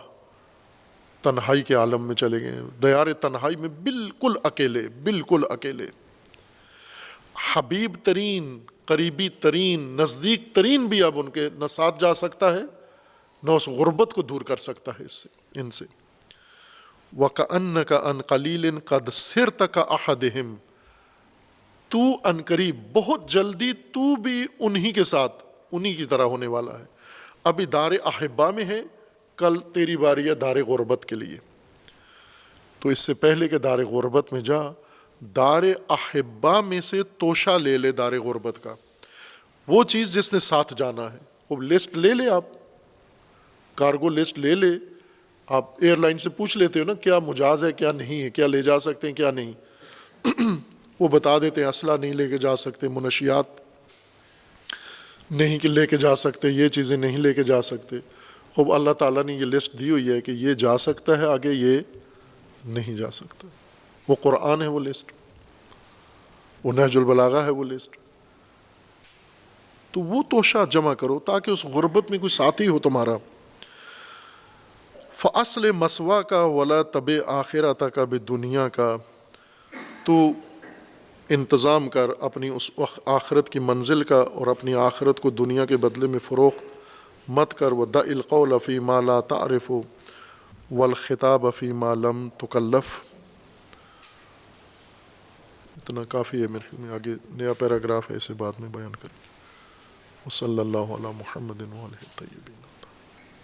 تنہائی کے عالم میں چلے گئے ہیں، دیار تنہائی میں بالکل اکیلے، بالکل اکیلے. حبیب ترین، قریبی ترین، نزدیک ترین بھی اب ان کے نہ ساتھ جا سکتا ہے، نہ اس غربت کو دور کر سکتا ہے ان سے. وَكَأَنَّكَ عَنْ قَلِيلٍ قَدْ صِرْتَ كَأَحَدِهِمْ، تو ان قریب، بہت جلدی تو بھی انہی کے ساتھ، انہی کی طرح ہونے والا ہے. ابھی دار احبا میں ہے، کل تیری باری ہے دار غربت کے لیے. تو اس سے پہلے کہ دار غربت میں جا، دار احبا میں سے توشہ لے لے دار غربت کا، وہ چیز جس نے ساتھ جانا ہے. وہ لسٹ لے لے، آپ کارگو لسٹ لے لے. آپ ایئر لائن سے پوچھ لیتے ہو نا کیا مجاز ہے کیا نہیں ہے، کیا لے جا سکتے ہیں کیا نہیں. وہ بتا دیتے ہیں اسلحہ نہیں لے کے جا سکتے، منشیات نہیں کہ لے کے جا سکتے، یہ چیزیں نہیں لے کے جا سکتے. اب اللہ تعالیٰ نے یہ لسٹ دی ہوئی ہے کہ یہ جا سکتا ہے، آگے یہ نہیں جا سکتا. وہ قرآن ہے وہ لسٹ، وہ نہج البلاغہ ہے وہ لسٹ. تو وہ توشہ جمع کرو تاکہ اس غربت میں کوئی ساتھی ہو تمہارا. فَأَصْلِ مَسْوَاكَ وَلَا تَبِعْ آخِرَتَكَ بِدُنْيَاكَ، تو انتظام کر اپنی اس آخرت کی منزل کا، اور اپنی آخرت کو دنیا کے بدلے میں فروخت مت کر. وَدَعِ الْقَوْلَ فِي مَا لَا تَعْرِفُ وَالْخِطَابَ فِي مَا لَمْ تُكَلَّفْ. اتنا کافی ہے میرے خیال میں، آگے نیا پیراگراف ہے، اسے بعد میں بیان کریں گے. وصلی اللہ علی محمد وآلہ الطیبین.